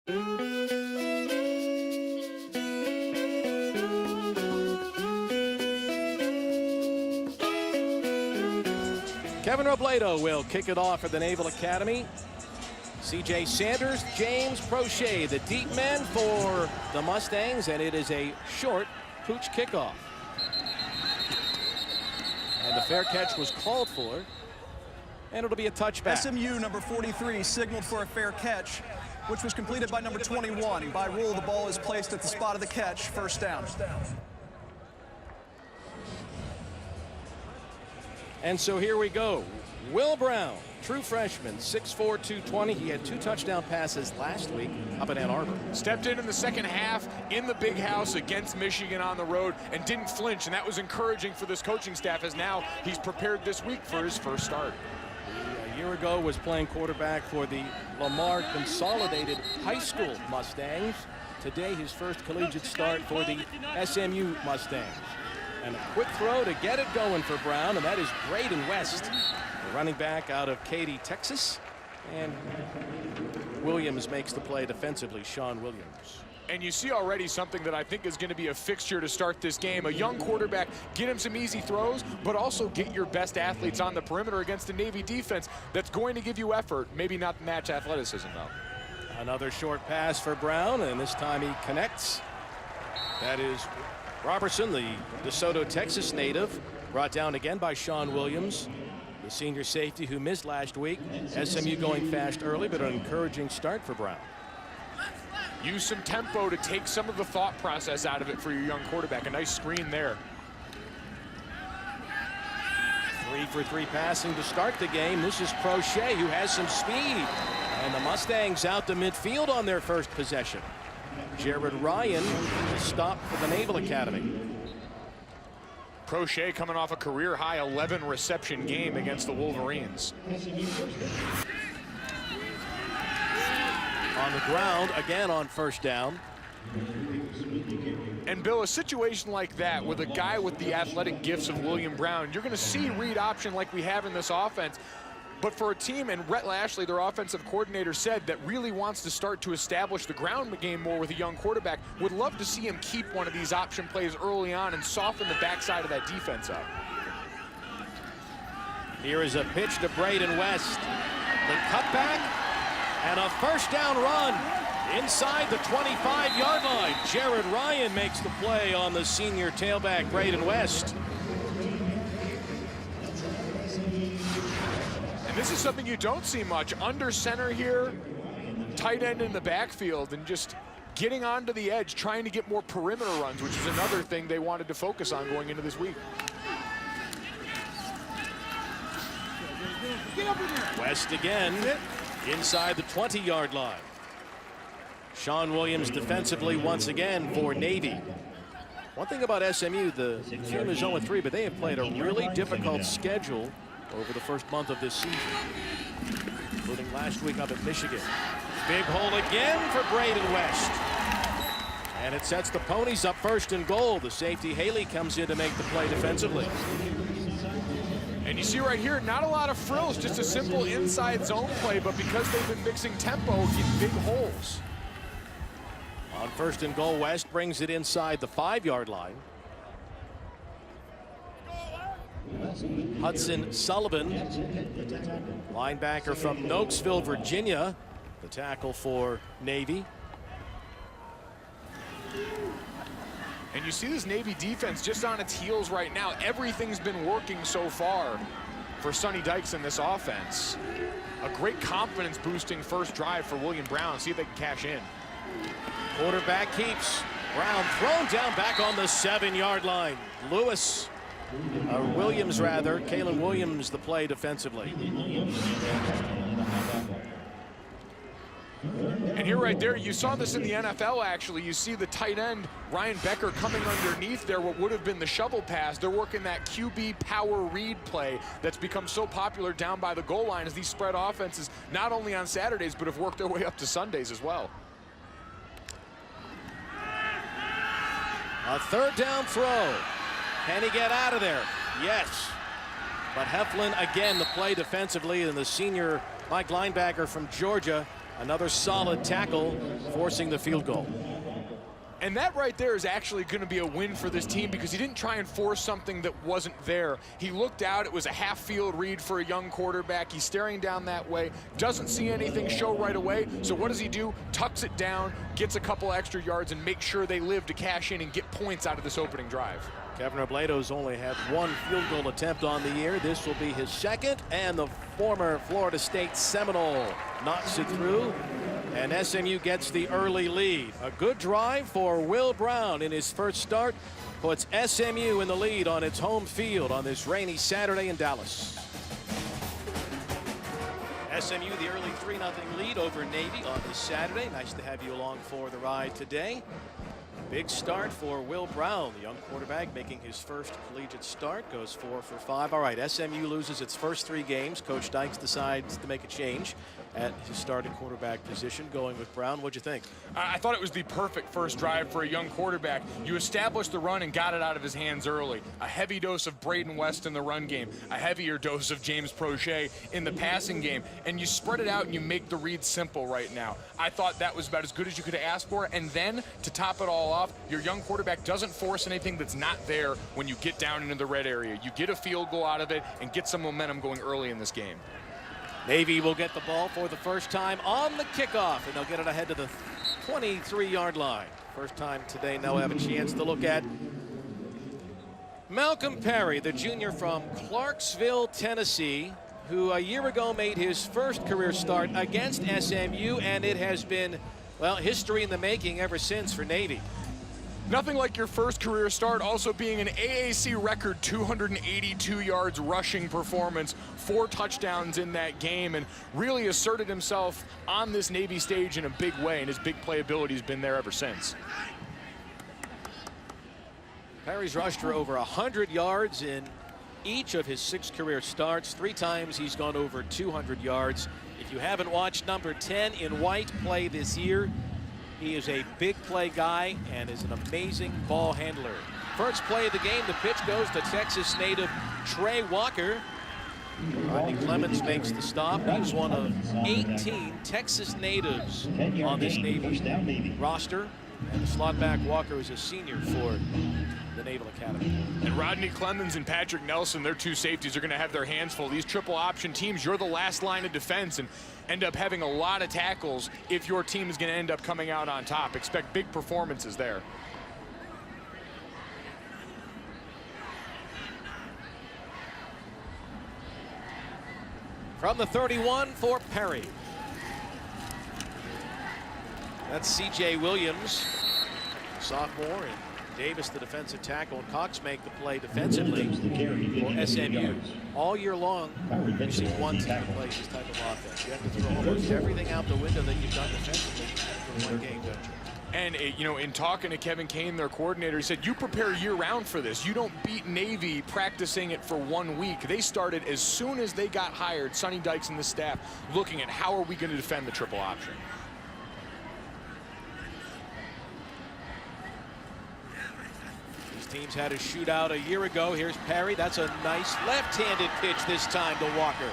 Kevin Robledo will kick it off at the Naval Academy. C.J. Sanders, James Prochet, the deep men for the Mustangs, and it is a short pooch kickoff. And the fair catch was called for, and it'll be a touchback. SMU number 43 signaled for a fair catch, which was completed by number 21. By rule, the ball is placed at the spot of the catch, first down. And so here we go. Will Brown, true freshman, 6'4", 220. He had 2 touchdown passes last week up in Ann Arbor. Stepped in the second half in the big house against Michigan on the road and didn't flinch, and that was encouraging for this coaching staff, as now he's prepared this week for his first start. A year ago was playing quarterback for the Lamar Consolidated High School Mustangs. Today his first collegiate start for the SMU Mustangs. And a quick throw to get it going for Brown, and that is Braden West, the running back out of Katy, Texas. And Williams makes the play defensively, Sean Williams. And you see already something that I think is going to be a fixture to start this game. A young quarterback, get him some easy throws, but also get your best athletes on the perimeter against a Navy defense that's going to give you effort, maybe not match athleticism, though. Another short pass for Brown, and this time he connects. That is Robertson, the DeSoto, Texas native, brought down again by Sean Williams, the senior safety who missed last week. SMU going fast early, but an encouraging start for Brown. Use some tempo to take some of the thought process out of it for your young quarterback. A nice screen there. 3 for 3 passing to start the game. This is Prochet, who has some speed. And the Mustangs out to midfield on their first possession. Jared Ryan, the stop for the Naval Academy. Prochet coming off a career-high 11 reception game against the Wolverines. On the ground, again on first down. And Bill, a situation like that with a guy with the athletic gifts of William Brown, you're going to see read option like we have in this offense. But for a team, and Rhett Lashley, their offensive coordinator, said that really wants to start to establish the ground game more with a young quarterback, would love to see him keep one of these option plays early on and soften the backside of that defense up. Here is a pitch to Braden West. The cutback and a first down run inside the 25-yard line. Jared Ryan makes the play on the senior tailback, Braden West. This is something you don't see much. Under center here, tight end in the backfield, and just getting onto the edge, trying to get more perimeter runs, which is another thing they wanted to focus on going into this week. West again, inside the 20-yard line. Sean Williams defensively once again for Navy. One thing about SMU, the team is 0-3, but they have played a really difficult schedule over the first month of this season, including last week up at Michigan. Big hole again for Braden West. And it sets the Ponies up first and goal. The safety Haley comes in to make the play defensively. And you see right here, not a lot of frills, just a simple inside zone play, but because they've been mixing tempo, get big holes. On first and goal, West brings it inside the 5-yard line. Hudson Sullivan, linebacker from Nokesville, Virginia, the tackle for Navy. And you see this Navy defense just on its heels right now. Everything's been working so far for Sonny Dykes in this offense. A great confidence boosting first drive for William Brown. See if they can cash in. Quarterback keeps. Brown thrown down back on the 7-yard line. Williams rather, Kalen Williams the play defensively. And here right there, you saw this in the NFL actually. You see the tight end, Ryan Becker, coming underneath there, what would have been the shovel pass. They're working that QB power read play that's become so popular down by the goal line as these spread offenses, not only on Saturdays, but have worked their way up to Sundays as well. A third down throw. Can he get out of there? Yes. But Heflin again the play defensively, and the senior Mike linebacker from Georgia Another solid tackle, forcing the field goal. And that right there is actually going to be a win for this team because he didn't try and force something that wasn't there. He looked out. It was a half-field read for a young quarterback. He's staring down that way, doesn't see anything show right away. So what does he do? Tucks it down, gets a couple extra yards, and makes sure they live to cash in and get points out of this opening drive. Kevin Robledo's only had one field goal attempt on the year. This will be his second, and the former Florida State Seminole knocks it through, and SMU gets the early lead. A good drive for Will Brown in his first start puts SMU in the lead on its home field on this rainy Saturday in Dallas. SMU the early 3-0 lead over Navy on this Saturday. Nice to have you along for the ride today. Big start for Will Brown, the young quarterback making his first collegiate start, goes 4 for 5. All right, SMU loses its first 3 games. Coach Dykes decides to make a change at his starting quarterback position, going with Brown. What'd you think? I thought it was the perfect first drive for a young quarterback. You established the run and got it out of his hands early. A heavy dose of Braden West in the run game, a heavier dose of James Prochet in the passing game, and you spread it out and you make the read simple right now. I thought that was about as good as you could have asked for, and then to top it all off, your young quarterback doesn't force anything that's not there when you get down into the red area. You get a field goal out of it and get some momentum going early in this game. Navy will get the ball for the first time on the kickoff, and they'll get it ahead to the 23-yard line. First time today, now have a chance to look at Malcolm Perry, the junior from Clarksville, Tennessee, who a year ago made his first career start against SMU, and it has been, well, history in the making ever since for Navy. Nothing like your first career start also being an AAC record 282 yards rushing performance, 4 touchdowns in that game, and really asserted himself on this Navy stage in a big way, and his big playability has been there ever since. Perry's rushed for over 100 yards in each of his 6 career starts. 3 times he's gone over 200 yards. If you haven't watched number 10 in white play this year, he is a big play guy and is an amazing ball handler. First play of the game, the pitch goes to Texas native Trey Walker. Rodney Clemens makes the stop. He's one of 18 Texas natives on this Navy roster. And the slot back Walker is a senior for the Naval Academy. And Rodney Clemens and Patrick Nelson, their 2 safeties, are going to have their hands full. These triple option teams, you're the last line of defense and end up having a lot of tackles if your team is going to end up coming out on top. Expect big performances there. From the 31 for Perry. That's C.J. Williams, sophomore, and Davis, the defensive tackle, and Cox make the play defensively for SMU. All year long, you see one team that plays this type of offense. You have to throw almost everything out the window that you've done defensively for one game, don't you? And, you know, in talking to Kevin Kane, their coordinator, he said, you prepare year-round for this. You don't beat Navy practicing it for 1 week. They started as soon as they got hired, Sonny Dykes and the staff, looking at how are we going to defend the triple option. Teams had a shootout a year ago. Here's Perry. That's a nice left-handed pitch this time to Walker.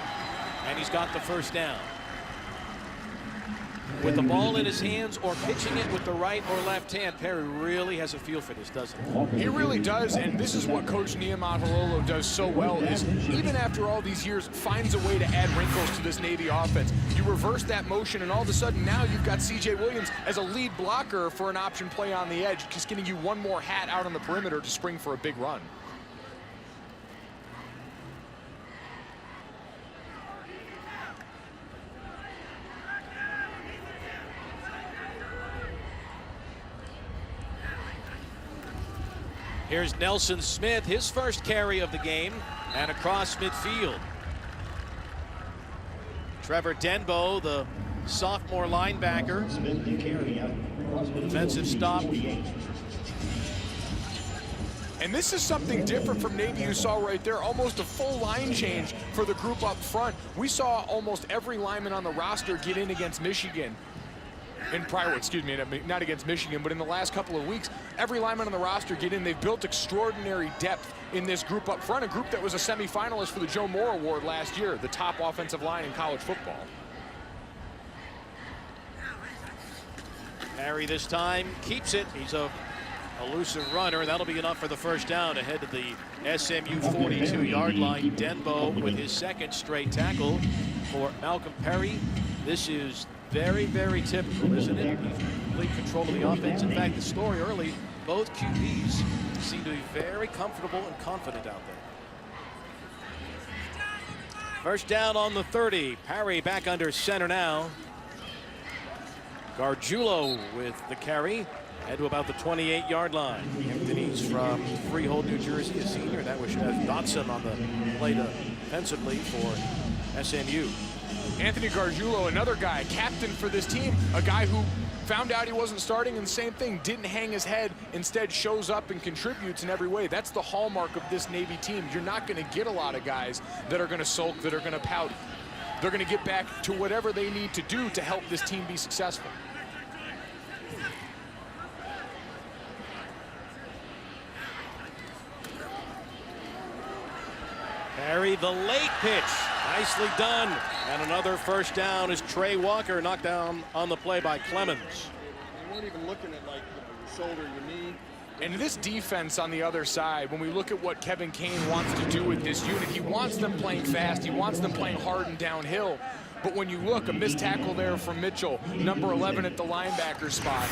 And he's got the first down. With the ball in his hands or pitching it with the right or left hand, Perry really has a feel for this, doesn't he? He really does, and this is what Coach Niumatalolo does so well, is even after all these years, finds a way to add wrinkles to this Navy offense. You reverse that motion, and all of a sudden now you've got C.J. Williams as a lead blocker for an option play on the edge, just getting you one more hat out on the perimeter to spring for a big run. Here's Nelson Smith, his first carry of the game, and across midfield. Trevor Denbo, the sophomore linebacker. Defensive stop. And this is something different from Navy you saw right there, almost a full line change for the group up front. We saw almost every lineman on the roster get in against Michigan. Not against Michigan, but in the last couple of weeks, every lineman on the roster get in. They've built extraordinary depth in this group up front, a group that was a semifinalist for the Joe Moore Award last year, the top offensive line in college football. Parry this time keeps it. He's a elusive runner. That'll be enough for the first down ahead of the SMU 42-yard line. Denbo with his second straight tackle for Malcolm Perry. This is very, very typical, isn't it? He's complete control of the offense. In fact, the story early, both QBs seem to be very comfortable and confident out there. First down on the 30. Parry back under center now. Gargiulo with the carry. Head to about the 28-yard line. Anthony's from Freehold, New Jersey, a senior. That was Dotson on the play defensively for SMU. Anthony Gargiulo, another guy, captain for this team, a guy who found out he wasn't starting, and same thing, didn't hang his head, instead shows up and contributes in every way. That's the hallmark of this Navy team. You're not going to get a lot of guys that are going to sulk, that are going to pout. They're going to get back to whatever they need to do to help this team be successful. Parry, the late pitch. Nicely done. And another first down as Trey Walker knocked down on the play by Clemens. You weren't even looking at, like, your shoulder, your knee. And this defense on the other side, when we look at what Kevin Kane wants to do with this unit, he wants them playing fast. He wants them playing hard and downhill. But when you look, a missed tackle there from Mitchell, number 11 at the linebacker spot.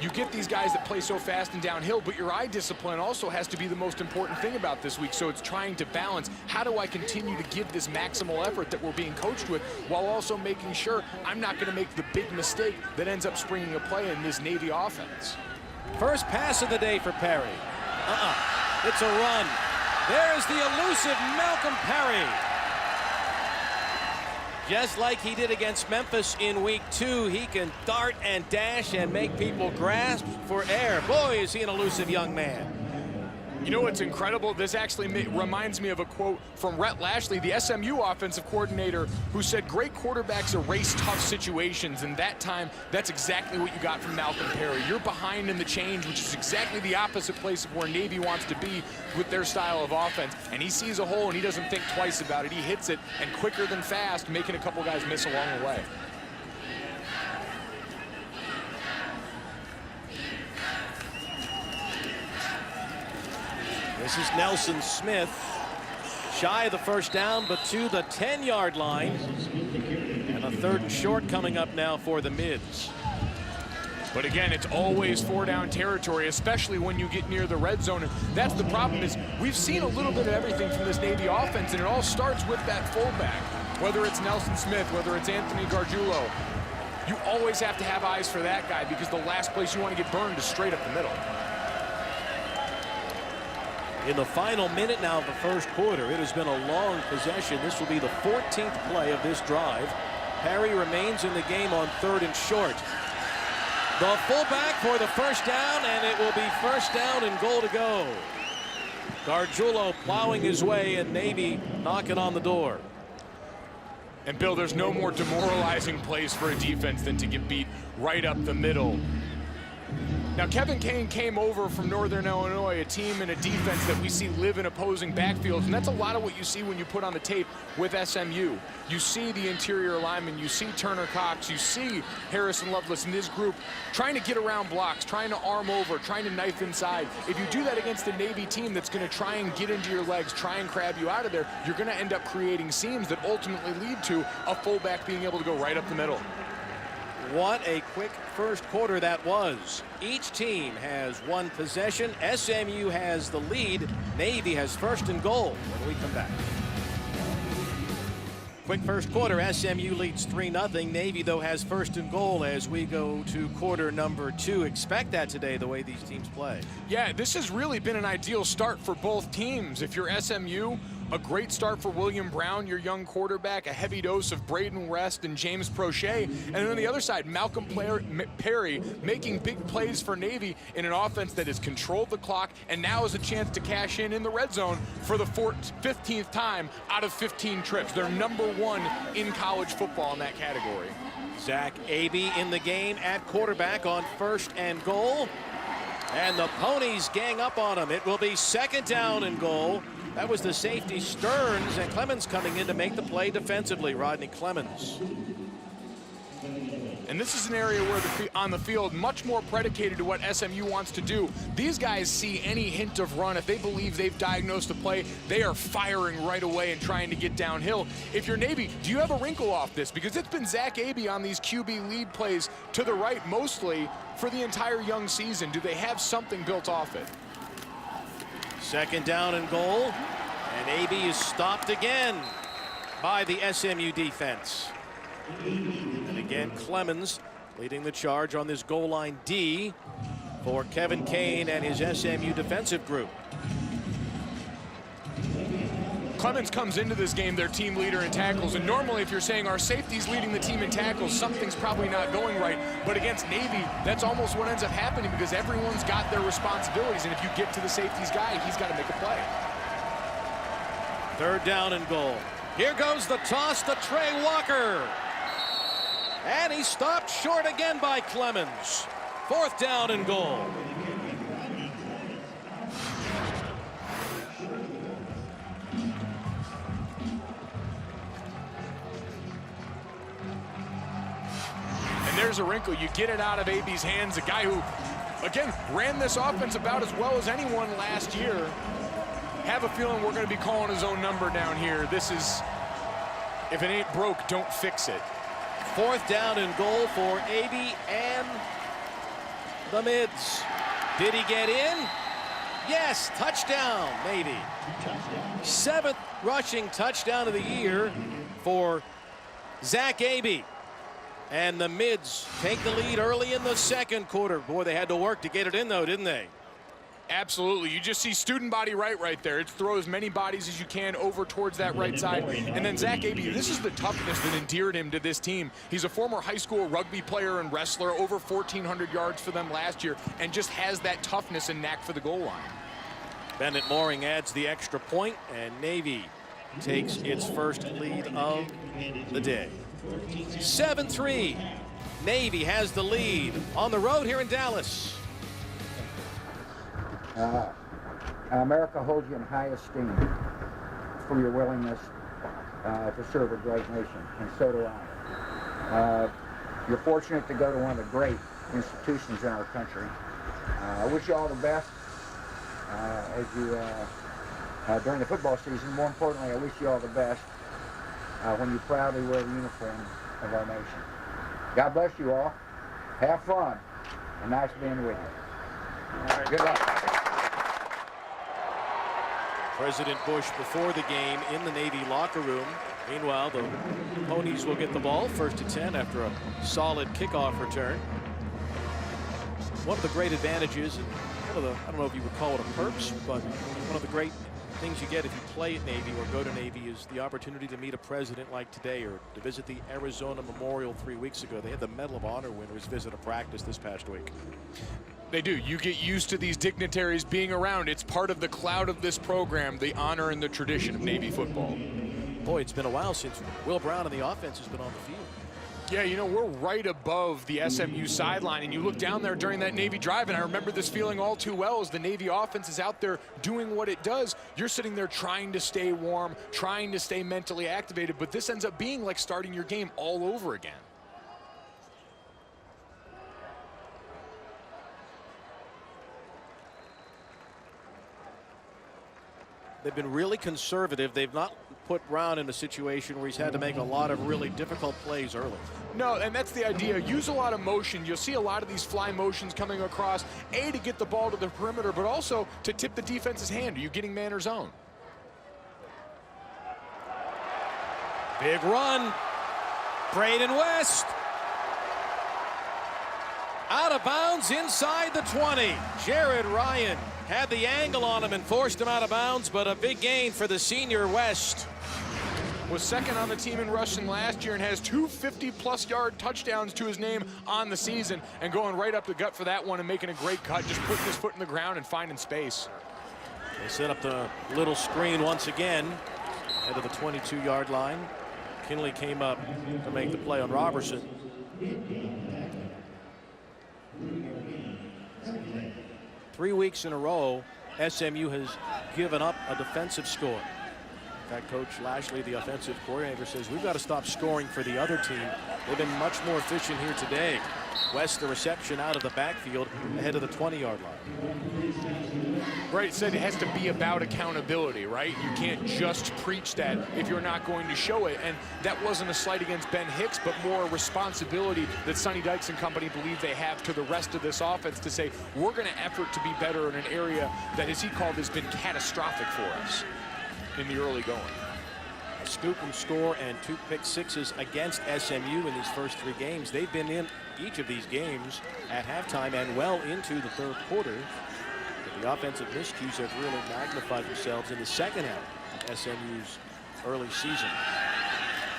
You get these guys that play so fast and downhill, but your eye discipline also has to be the most important thing about this week. So it's trying to balance, how do I continue to give this maximal effort that we're being coached with, while also making sure I'm not going to make the big mistake that ends up springing a play in this Navy offense. First pass of the day for Parry. It's a run. There's the elusive Malcolm Parry. Just like he did against Memphis in week 2, he can dart and dash and make people grasp for air. Boy, is he an elusive young man. You know what's incredible? This actually reminds me of a quote from Rhett Lashley, the SMU offensive coordinator, who said great quarterbacks erase tough situations, and that time, that's exactly what you got from Malcolm Parry. You're behind in the change, which is exactly the opposite place of where Navy wants to be with their style of offense, and he sees a hole and he doesn't think twice about it. He hits it, and quicker than fast, making a couple guys miss along the way. This is Nelson Smith, shy of the first down, but to the 10-yard line. And a third and short coming up now for the Mids. But again, it's always 4-down territory, especially when you get near the red zone. And that's the problem, is we've seen a little bit of everything from this Navy offense, and it all starts with that fullback. Whether it's Nelson Smith, whether it's Anthony Gargiulo, you always have to have eyes for that guy, because the last place you want to get burned is straight up the middle. In the final minute now of the first quarter, it has been a long possession. This will be the 14th play of this drive. Parry remains in the game on 3rd and short. The fullback for the first down, and it will be first down and goal to go. Gargiulo plowing his way, and Navy knocking on the door. And Bill, there's no more demoralizing place for a defense than to get beat right up the middle. Now, Kevin Kane came over from Northern Illinois, a team and a defense that we see live in opposing backfields, and that's a lot of what you see when you put on the tape with SMU. You see the interior linemen, you see Turner Cox, you see Harrison Lovelace and this group trying to get around blocks, trying to arm over, trying to knife inside. If you do that against a Navy team that's going to try and get into your legs, try and crab you out of there, you're going to end up creating seams that ultimately lead to a fullback being able to go right up the middle. What a quick first quarter that was. Each team has one possession. SMU has the lead. Navy has first and goal when we come back. Quick first quarter, SMU leads 3-0. Navy, though, has first and goal as we go to quarter number 2. Expect that today, the way these teams play. Yeah, this has really been an ideal start for both teams. If you're SMU, a great start for William Brown, your young quarterback, a heavy dose of Braden West and James Prochet. And then on the other side, Malcolm Parry making big plays for Navy in an offense that has controlled the clock and now has a chance to cash in the red zone for the 15th time out of 15 trips. They're #1 in college football in that category. Zach Abey in the game at quarterback on first and goal. And the Ponies gang up on him. It will be second down and goal. That was the safety Stearns, and Clemens coming in to make the play defensively. Rodney Clemens. And this is an area where on the field, much more predicated to what SMU wants to do. These guys see any hint of run. If they believe they've diagnosed a play, they are firing right away and trying to get downhill. If you're Navy, do you have a wrinkle off this? Because it's been Zach Abey on these QB lead plays to the right mostly for the entire young season. Do they have something built off it? Second down and goal. And Abey is stopped again by the SMU defense. And again, Clemens leading the charge on this goal line D for Kevin Kane and his SMU defensive group. Clemens comes into this game their team leader in tackles, and normally if you're saying our safety's leading the team in tackles, something's probably not going right. But against Navy, that's almost what ends up happening because everyone's got their responsibilities, and if you get to the safety's guy, he's got to make a play. Third down and goal. Here goes the toss to Trey Walker. And he's stopped short again by Clemens. Fourth down and goal. And there's a wrinkle. You get it out of Abey's hands, a guy who, again, ran this offense about as well as anyone last year. Have a feeling we're going to be calling his own number down here. This is, if it ain't broke, don't fix it. Fourth down and goal for Abey and the mids. Did he get in? Yes, touchdown, Navy. Seventh rushing touchdown of the year for Zach Abey. And the mids take the lead early in the second quarter. Boy, they had to work to get it in, though, didn't they? Absolutely. You just see student body right there. It throws many bodies as you can over towards that right side. And then Zach Abey, this is the toughness that endeared him to this team. He's a former high school rugby player and wrestler, over 1,400 yards for them last year, and just has that toughness and knack for the goal line. Bennett Mooring adds the extra point, and Navy takes its first lead of the day. 7-3. Navy has the lead on the road here in Dallas. America holds you in high esteem for your willingness to serve a great nation, and so do I. You're fortunate to go to one of the great institutions in our country. I wish you all the best as you during the football season. More importantly, I wish you all the best when you proudly wear the uniform of our nation. God bless you all. Have fun, and nice being with you. Good luck. President Bush before the game in the Navy locker room. Meanwhile, the Ponies will get the ball first and 10 after a solid kickoff return. One of the great advantages, and one of the, I don't know if you would call it a perks, but one of the great things you get if you play at Navy or go to Navy is the opportunity to meet a president like today, or to visit the Arizona Memorial 3 weeks ago. They had the Medal of Honor winners visit a practice this past week. They do. You get used to these dignitaries being around. It's part of the cloud of this program, the honor and the tradition of Navy football. Boy, it's been a while since Will Brown and the offense has been on the field. Yeah, you know, we're right above the SMU sideline, and you look down there during that Navy drive, and I remember this feeling all too well as the Navy offense is out there doing what it does. You're sitting there trying to stay warm, trying to stay mentally activated, but this ends up being like starting your game all over again. They've been really conservative. They've not put Brown in a situation where he's had to make a lot of really difficult plays early. No, and that's the idea. Use a lot of motion. You'll see a lot of these fly motions coming across, A, to get the ball to the perimeter, but also to tip the defense's hand. Are you getting man or zone? Big run. Braden West. Out of bounds inside the 20. Jared Ryan had the angle on him and forced him out of bounds, but a big gain for the senior West. Was second on the team in rushing last year and has 2 50-plus yard touchdowns to his name on the season, and going right up the gut for that one and making a great cut, just putting his foot in the ground and finding space. They set up the little screen once again ahead of the 22-yard line. Kinley came up to make the play on Robertson. 3 weeks in a row, SMU has given up a defensive score. In fact, Coach Lashley, the offensive coordinator, says we've got to stop scoring for the other team. They've been much more efficient here today. West, the reception out of the backfield ahead of the 20-yard line. Right, said it has to be about accountability, right? You can't just preach that if you're not going to show it. And that wasn't a slight against Ben Hicks, but more a responsibility that Sonny Dykes and company believe they have to the rest of this offense to say, we're going to effort to be better in an area that, as he called, has been catastrophic for us in the early going. A scoop and score and 2 pick sixes against SMU in these first 3 games. They've been in each of these games at halftime and well into the third quarter. But the offensive miscues have really magnified themselves in the second half of SMU's early season.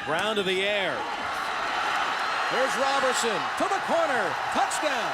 Brown to the air. Here's Robertson to the corner. Touchdown.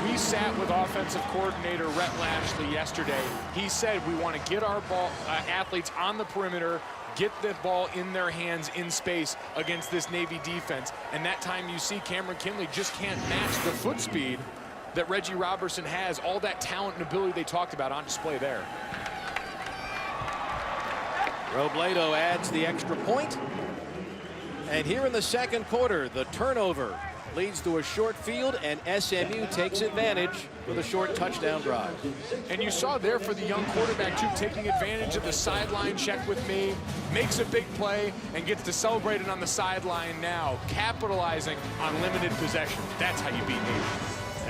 We sat with offensive coordinator Rhett Lashley yesterday. He said we want to get our athletes on the perimeter, get the ball in their hands in space against this Navy defense. And that time you see Cameron Kinley just can't match the foot speed that Reggie Robertson has. All that talent and ability they talked about on display there. Robledo adds the extra point. And here in the second quarter, the turnover leads to a short field, and SMU takes advantage with a short touchdown drive. And you saw there for the young quarterback, too, taking advantage of the sideline check with me, makes a big play, and gets to celebrate it on the sideline now, capitalizing on limited possession. That's how you beat Navy.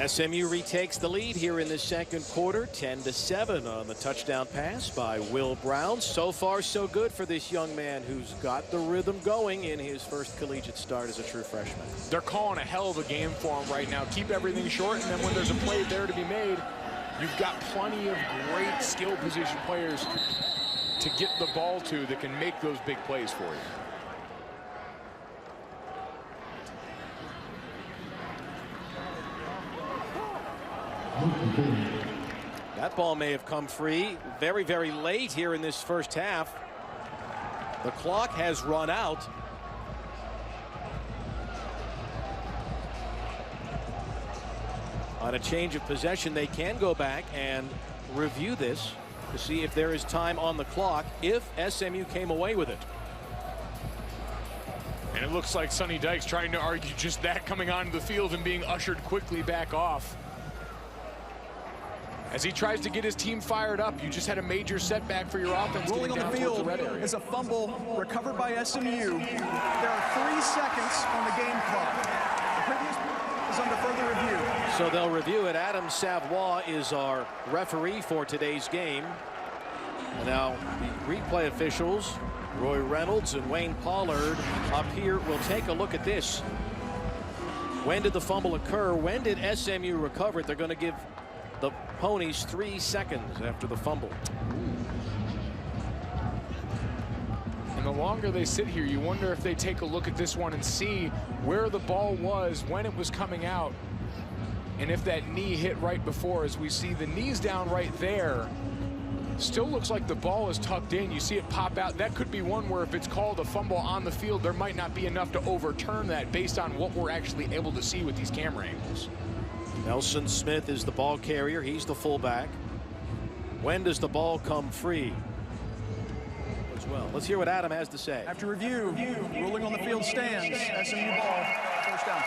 SMU retakes the lead here in the second quarter, 10-7 on the touchdown pass by Will Brown. So far, so good for this young man who's got the rhythm going in his first collegiate start as a true freshman. They're calling a hell of a game for him right now. Keep everything short, and then when there's a play there to be made, you've got plenty of great skill position players to get the ball to that can make those big plays for you. That ball may have come free very, very late here in this first half. The clock has run out. On a change of possession, they can go back and review this to see if there is time on the clock if SMU came away with it. And it looks like Sonny Dykes trying to argue just that, coming onto the field and being ushered quickly back off. As he tries to get his team fired up, you just had a major setback for your offense. Rolling on the field is a fumble recovered by SMU. There are 3 seconds on the game clock. The previous is under further review. So they'll review it. Adam Savoie is our referee for today's game. And now the replay officials, Roy Reynolds and Wayne Pollard, up here will take a look at this. When did the fumble occur? When did SMU recover it? They're going to give the Ponies 3 seconds after the fumble. And the longer they sit here, you wonder if they take a look at this one and see where the ball was when it was coming out, and if that knee hit right before. As we see the knees down right there, still looks like the ball is tucked in. You see it pop out. That could be one where if it's called a fumble on the field, there might not be enough to overturn that based on what we're actually able to see with these camera angles. Nelson Smith is the ball carrier. He's the fullback. When does the ball come free? As well. Let's hear what Adam has to say. After review, ruling on the field stands. SMU ball, first down.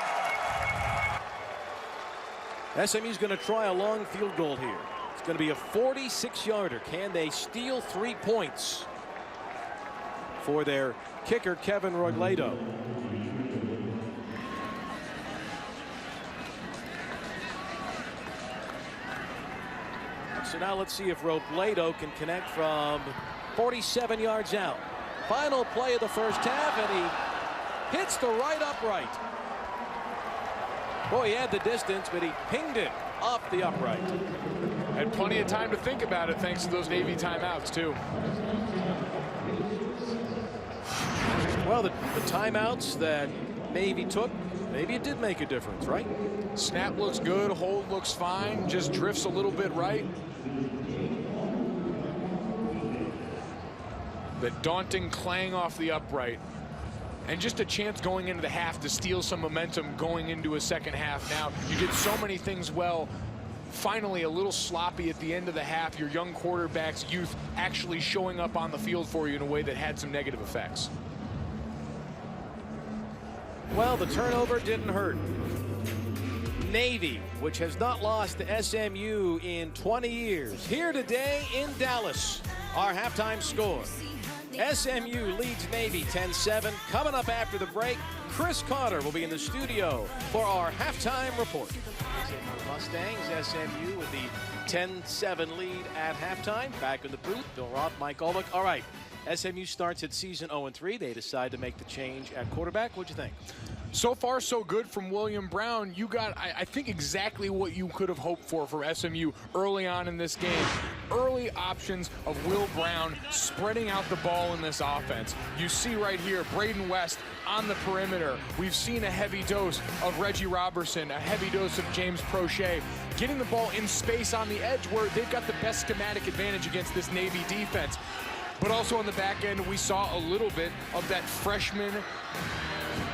SMU's going to try a long field goal here. It's going to be a 46-yarder. Can they steal 3 points for their kicker, Kevin Robledo? So now let's see if Robledo can connect from 47 yards out. Final play of the first half, and he hits the right upright. Boy, he had the distance, but he pinged it off the upright. Had plenty of time to think about it thanks to those Navy timeouts, too. Well, the timeouts that Navy took, maybe it did make a difference, right? Snap looks good, hold looks fine, just drifts a little bit right. The daunting clang off the upright and just a chance going into the half to steal some momentum going into a second half. Now, you did so many things well. Finally, a little sloppy at the end of the half. Your young quarterback's youth actually showing up on the field for you in a way that had some negative effects. Well, the turnover didn't hurt. Navy, which has not lost to SMU in 20 years, here today in Dallas. Our halftime score. SMU leads Navy 10-7. Coming up after the break, Chris Carter will be in the studio for our halftime report. Mustangs, SMU with the 10-7 lead at halftime. Back in the booth, Bill Roth, Mike Olbeck. All right, SMU starts its season 0-3. They decide to make the change at quarterback. What'd you think? So far, so good from William Brown. You got, I think, exactly what you could have hoped for SMU early on in this game. Early options of Will Brown spreading out the ball in this offense. You see right here, Braden West on the perimeter. We've seen a heavy dose of Reggie Robertson, a heavy dose of James Prochet, getting the ball in space on the edge where they've got the best schematic advantage against this Navy defense. But also on the back end, we saw a little bit of that freshman,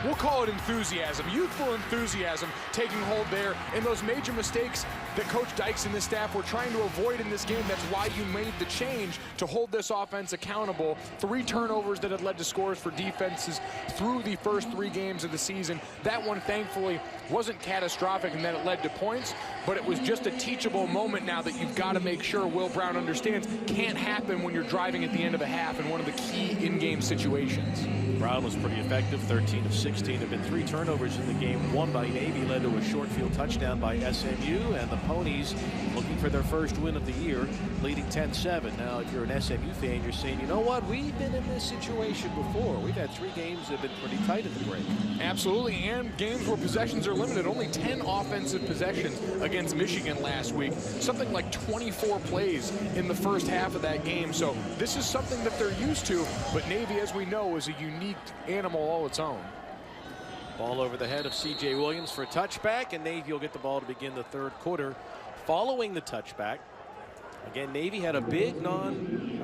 we'll call it enthusiasm, youthful enthusiasm taking hold there. And those major mistakes that Coach Dykes and the staff were trying to avoid in this game, that's why you made the change to hold this offense accountable. 3 turnovers that had led to scores for defenses through the first 3 games of the season. That one, thankfully, wasn't catastrophic in that it led to points, but it was just a teachable moment now that you've got to make sure Will Brown understands can't happen when you're driving at the end of a half in one of the key in-game situations. Brown was pretty effective, 13 of 16. There have been 3 turnovers in the game. 1 by Navy led to a short field touchdown by SMU, and the Ponies looking for their first win of the year, leading 10-7. Now, if you're an SMU fan, you're saying, you know what, we've been in this situation before. We've had 3 games that have been pretty tight at the break. Absolutely, and games where possessions are limited. Only 10 offensive possessions against Michigan last week. Something like 24 plays in the first half of that game. So this is something that they're used to, but Navy, as we know, is a unique animal all its own. Ball over the head of C.J. Williams for a touchback, and Navy will get the ball to begin the 3rd quarter. Following the touchback, again, Navy had a big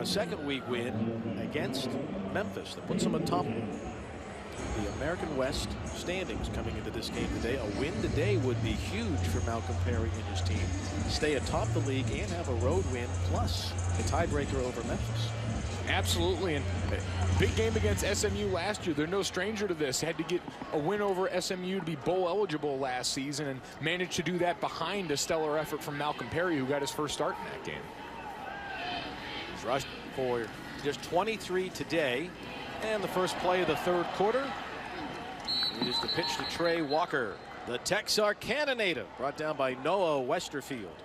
second week win against Memphis that puts them atop the American West standings coming into this game today. A win today would be huge for Malcolm Perry and his team. Stay atop the league and have a road win, plus a tiebreaker over Memphis. Absolutely, and big game against SMU last year. They're no stranger to this. Had to get a win over SMU to be bowl eligible last season and managed to do that behind a stellar effort from Malcolm Perry, who got his first start in that game. He's rushed for just 23 today, and the first play of the 3rd quarter. It is the pitch to Trey Walker, the Texarkana native, brought down by Noah Westerfield.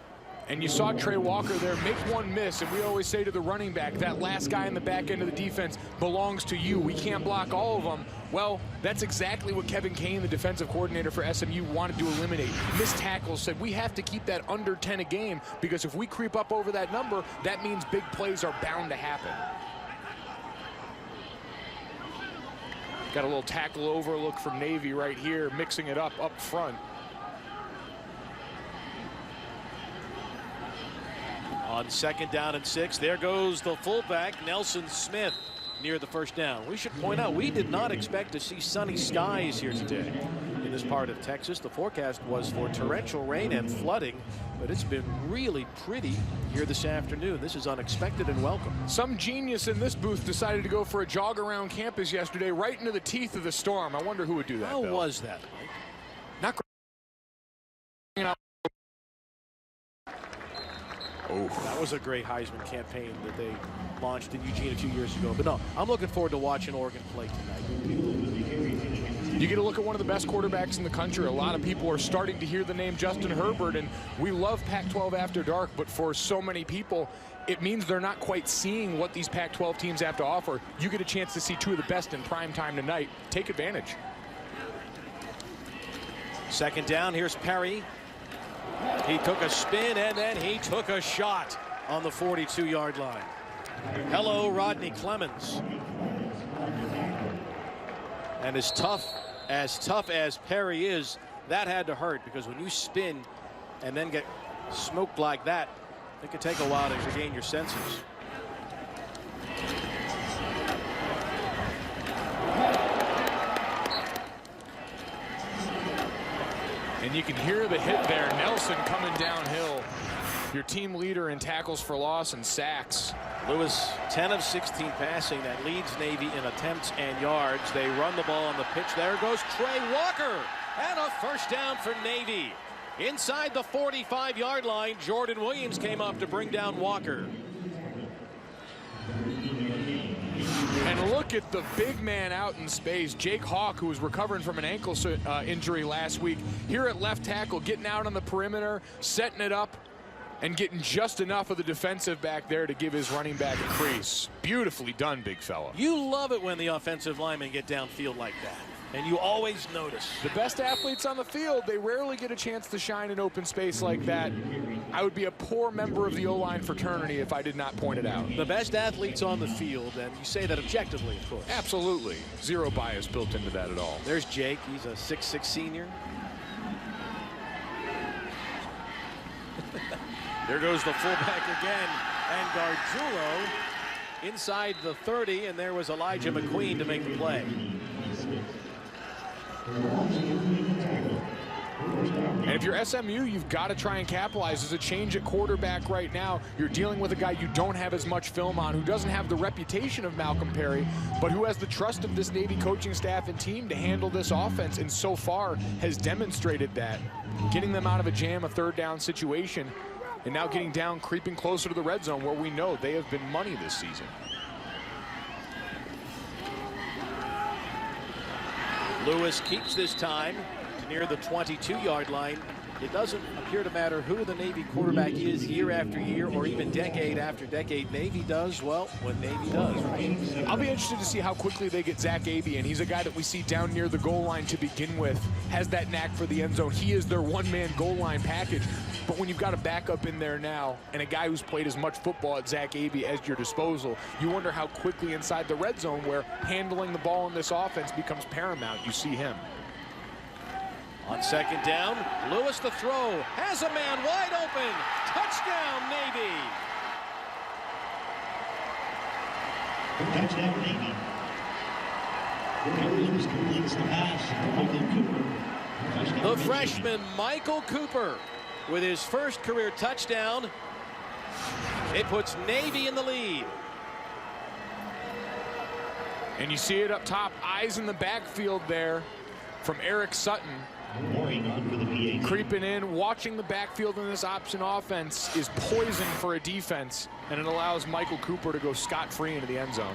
And you saw Trey Walker there make one miss, and we always say to the running back, that last guy in the back end of the defense belongs to you. We can't block all of them. Well, that's exactly what Kevin Kane, the defensive coordinator for SMU, wanted to eliminate. Missed tackles, said we have to keep that under 10 a game, because if we creep up over that number, that means big plays are bound to happen. Got a little tackle overlook from Navy right here, mixing it up front. On 2nd down and 6, there goes the fullback, Nelson Smith, near the first down. We should point out, we did not expect to see sunny skies here today in this part of Texas. The forecast was for torrential rain and flooding, but it's been really pretty here this afternoon. This is unexpected and welcome. Some genius in this booth decided to go for a jog around campus yesterday, right into the teeth of the storm. I wonder who would do that. How Bill. was that, Mike? Not great. Oh, that was a great Heisman campaign that they launched in Eugene a few years ago. But no, I'm looking forward to watching Oregon play tonight. You get a look at one of the best quarterbacks in the country. A lot of people are starting to hear the name Justin Herbert, and we love Pac-12 After Dark, but for so many people, it means they're not quite seeing what these Pac-12 teams have to offer. You get a chance to see 2 of the best in prime time tonight. Take advantage. 2nd down, here's Perry. He took a spin, and then he took a shot on the 42-yard line. Hello, Rodney Clemens. And as tough as Perry is, that had to hurt, because when you spin and then get smoked like that, it could take a while to regain your senses. And you can hear the hit there. Nelson coming downhill. Your team leader in tackles for loss and sacks. Lewis, 10 of 16 passing. That leads Navy in attempts and yards. They run the ball on the pitch. There goes Trey Walker. And a first down for Navy. Inside the 45-yard line, Jordan Williams came up to bring down Walker. And look at the big man out in space. Jake Hawk, who was recovering from an ankle injury last week, here at left tackle, getting out on the perimeter, setting it up, and getting just enough of the defensive back there to give his running back a crease. Beautifully done, big fella. You love it when the offensive linemen get downfield like that. And you always notice. The best athletes on the field, they rarely get a chance to shine in open space like that. I would be a poor member of the O-line fraternity if I did not point it out. The best athletes on the field, and you say that objectively, of course. Absolutely. Zero bias built into that at all. There's Jake. He's a 6'6" senior. There goes the fullback again. And Gargiulo inside the 30, and there was Elijah McQueen to make the play. And if you're SMU, you've got to try and capitalize. There's a change at quarterback right now. You're dealing with a guy you don't have as much film on, who doesn't have the reputation of Malcolm Perry, but who has the trust of this Navy coaching staff and team to handle this offense, and so far has demonstrated that. Getting them out of a jam, a third down situation, and now getting down, creeping closer to the red zone, where we know they have been money this season. Lewis keeps this time to near the 22-yard line. It doesn't appear to matter who the Navy quarterback is year after year or even decade after decade. Navy does, well, what Navy does, right? I'll be interested to see how quickly they get Zach Abey, and he's a guy that we see down near the goal line to begin with, has that knack for the end zone. He is their one-man goal line package. But when you've got a backup in there now and a guy who's played as much football at Zach Abey as your disposal, you wonder how quickly inside the red zone, where handling the ball in this offense becomes paramount, you see him. On second down, Lewis the throw, has a man wide open. Touchdown, Navy. Touchdown, Navy. Lewis completes the pass. Michael Cooper. The freshman Michael Cooper with his first career touchdown. It puts Navy in the lead. And you see it up top, eyes in the backfield there from Eric Sutton. Creeping in, watching the backfield in this option offense is poison for a defense, and it allows Michael Cooper to go scot-free into the end zone.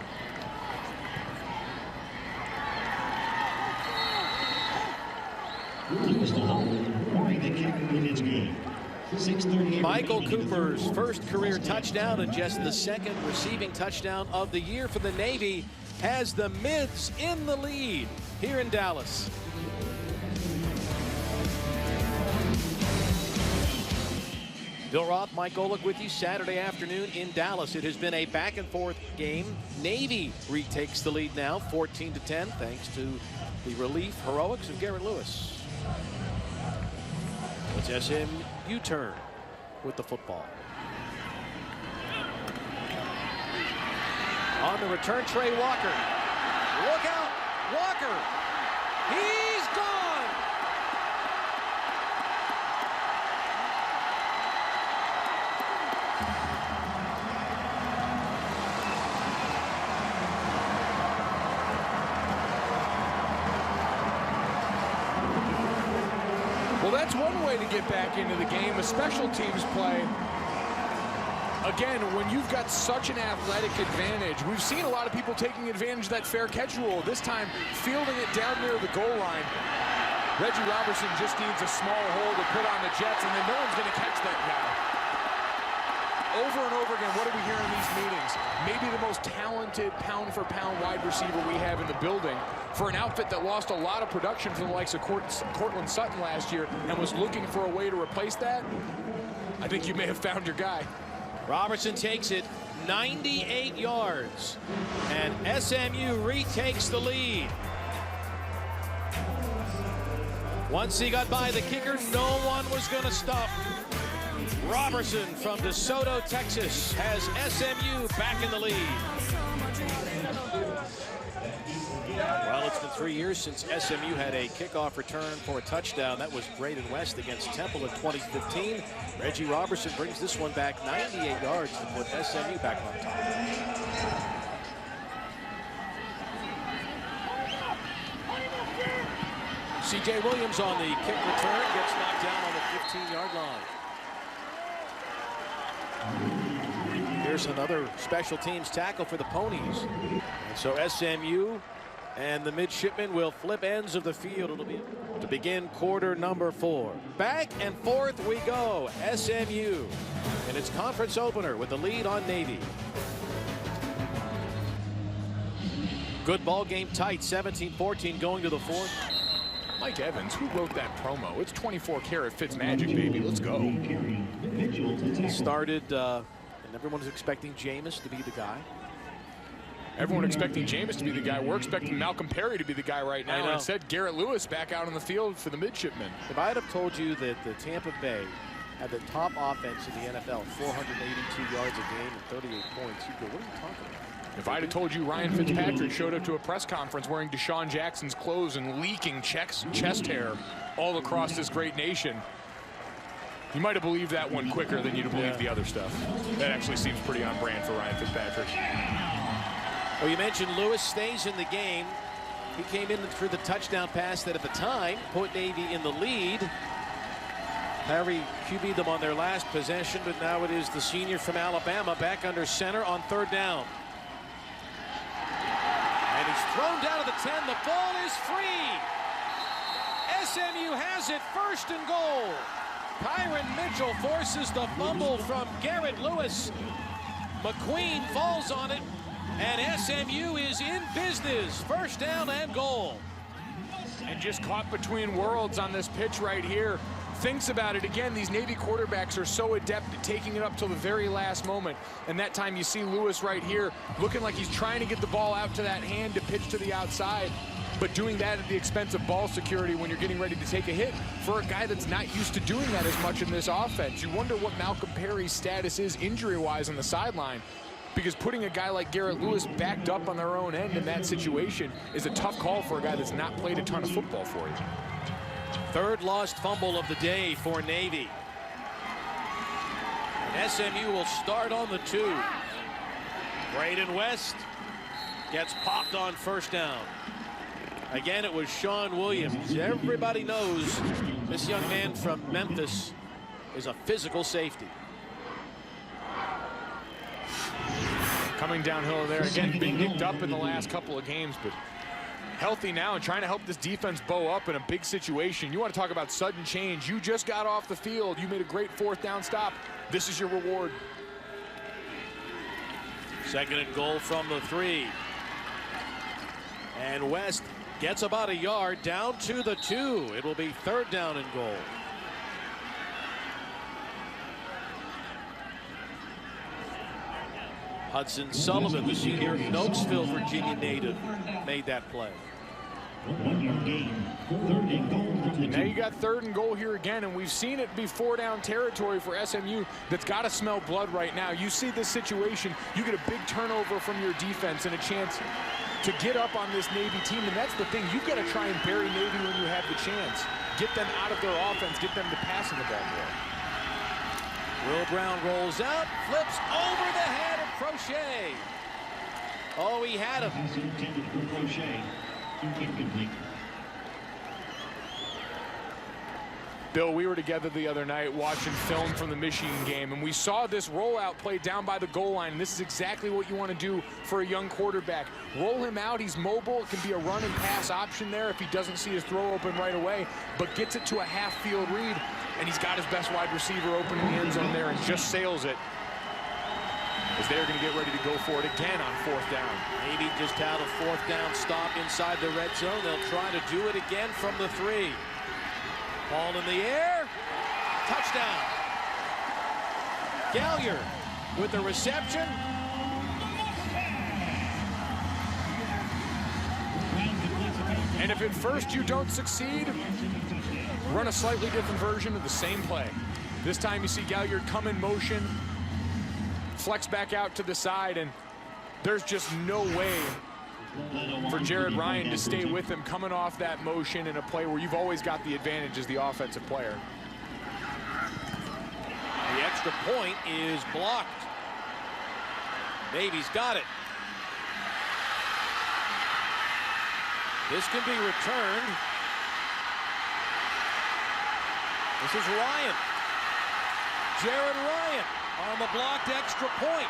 Michael Cooper's first career touchdown and just the second receiving touchdown of the year for the Navy has the Mids in the lead here in Dallas. Bill Roth, Mike Golick with you Saturday afternoon in Dallas. It has been a back-and-forth game. Navy retakes the lead now, 14-10, thanks to the relief heroics of Garrett Lewis. It's SMU turn with the football. On the return, Trey Walker. Look out, Walker. He's gone. Well, that's one way to get back into the game, a special teams play. Again, when you've got such an athletic advantage, we've seen a lot of people taking advantage of that fair catch rule. This time, fielding it down near the goal line. Reggie Robertson just needs a small hole to put on the Jets, and then no one's going to catch that guy. Over and over again, what do we hear in these meetings? Maybe the most talented pound-for-pound wide receiver we have in the building for an outfit that lost a lot of production from the likes of Cortland Sutton last year and was looking for a way to replace that. I think you may have found your guy. Robertson takes it 98 yards, and SMU retakes the lead. Once he got by the kicker, no one was going to stop Robertson from DeSoto, Texas, has SMU back in the lead. Well, it's been 3 years since SMU had a kickoff return for a touchdown. That was Braden West against Temple in 2015. Reggie Robertson brings this one back 98 yards to put SMU back on top. C.J. Williams on the kick return gets knocked down on the 15-yard line. Here's another special teams tackle for the Ponies. And so SMU and the midshipmen will flip ends of the field. It'll be to begin quarter number 4. Back and forth we go. SMU in its conference opener with the lead on Navy. Good ball game, tight, 17-14 going to the 4th. Mike Evans, who wrote that promo? It's 24 karat Fitzmagic, baby. Let's go. Started, and everyone was expecting Jameis to be the guy. Everyone expecting Jameis to be the guy. We're expecting Malcolm Perry to be the guy right now. And instead, Garrett Lewis back out on the field for the midshipmen. If I had have told you that the Tampa Bay had the top offense in the NFL, 482 yards a game and 38 points, you'd go, what are you talking about? If I'd have told you Ryan Fitzpatrick showed up to a press conference wearing Deshaun Jackson's clothes and leaking chest hair all across this great nation, you might have believed that one quicker than you'd have believed the other stuff. That actually seems pretty on brand for Ryan Fitzpatrick. Well, you mentioned Lewis stays in the game. He came in through the touchdown pass that at the time put Navy in the lead. Harry QB'd them on their last possession, but now it is the senior from Alabama back under center on 3rd down. And he's thrown down to the 10. The ball is free. SMU has it, 1st and goal. Kyron Mitchell forces the fumble from Garrett Lewis. McQueen falls on it, and SMU is in business. 1st down and goal. And just caught between worlds on this pitch right here. Thinks about it again. These Navy quarterbacks are so adept at taking it up till the very last moment. And that time you see Lewis right here looking like he's trying to get the ball out to that hand to pitch to the outside, but doing that at the expense of ball security when you're getting ready to take a hit for a guy that's not used to doing that as much in this offense. You wonder what Malcolm Perry's status is injury-wise on the sideline, because putting a guy like Garrett Lewis backed up on their own end in that situation is a tough call for a guy that's not played a ton of football for you. 3rd lost fumble of the day for Navy. And SMU will start on the 2. Braden West gets popped on 1st down. Again, it was Sean Williams. Everybody knows this young man from Memphis is a physical safety. Coming downhill there, again, been nicked up in the last couple of games, but healthy now and trying to help this defense bow up in a big situation. You want to talk about sudden change. You just got off the field. You made a great 4th down stop. This is your reward. 2nd and goal from the 3. And West gets about a yard down to the 2. It will be 3rd down and goal. Hudson Sullivan, the senior Nokesville, Virginia native, made that play. 1-yard gain. 3rd and goal from the 2. Now you got 3rd and goal here again, and we've seen it be 4-down territory for SMU that's got to smell blood right now. You see this situation, you get a big turnover from your defense and a chance to get up on this Navy team, and that's the thing. You've got to try and bury Navy when you have the chance. Get them out of their offense, get them to passing the ball more. Will Brown rolls out, flips over the head of Crochet. Oh, he had him. Pass intended for Crochet. Incomplete. Bill, we were together the other night watching film from the Michigan game, and we saw this rollout play down by the goal line. And this is exactly what you want to do for a young quarterback. Roll him out. He's mobile. It can be a run and pass option there if he doesn't see his throw open right away, but gets it to a half-field read, and he's got his best wide receiver open in the end zone there and just sails it, as they're going to get ready to go for it again on 4th down. Navy just had a 4th down stop inside the red zone. They'll try to do it again from the 3. Ball in the air. Touchdown. Gallier with the reception. And if at first you don't succeed, run a slightly different version of the same play. This time you see Galliard come in motion, flex back out to the side, and there's just no way for Jared Ryan to stay with him coming off that motion in a play where you've always got the advantage as the offensive player. The extra point is blocked. Navy's got it. This can be returned. This is Ryan. Jared Ryan on the blocked extra point.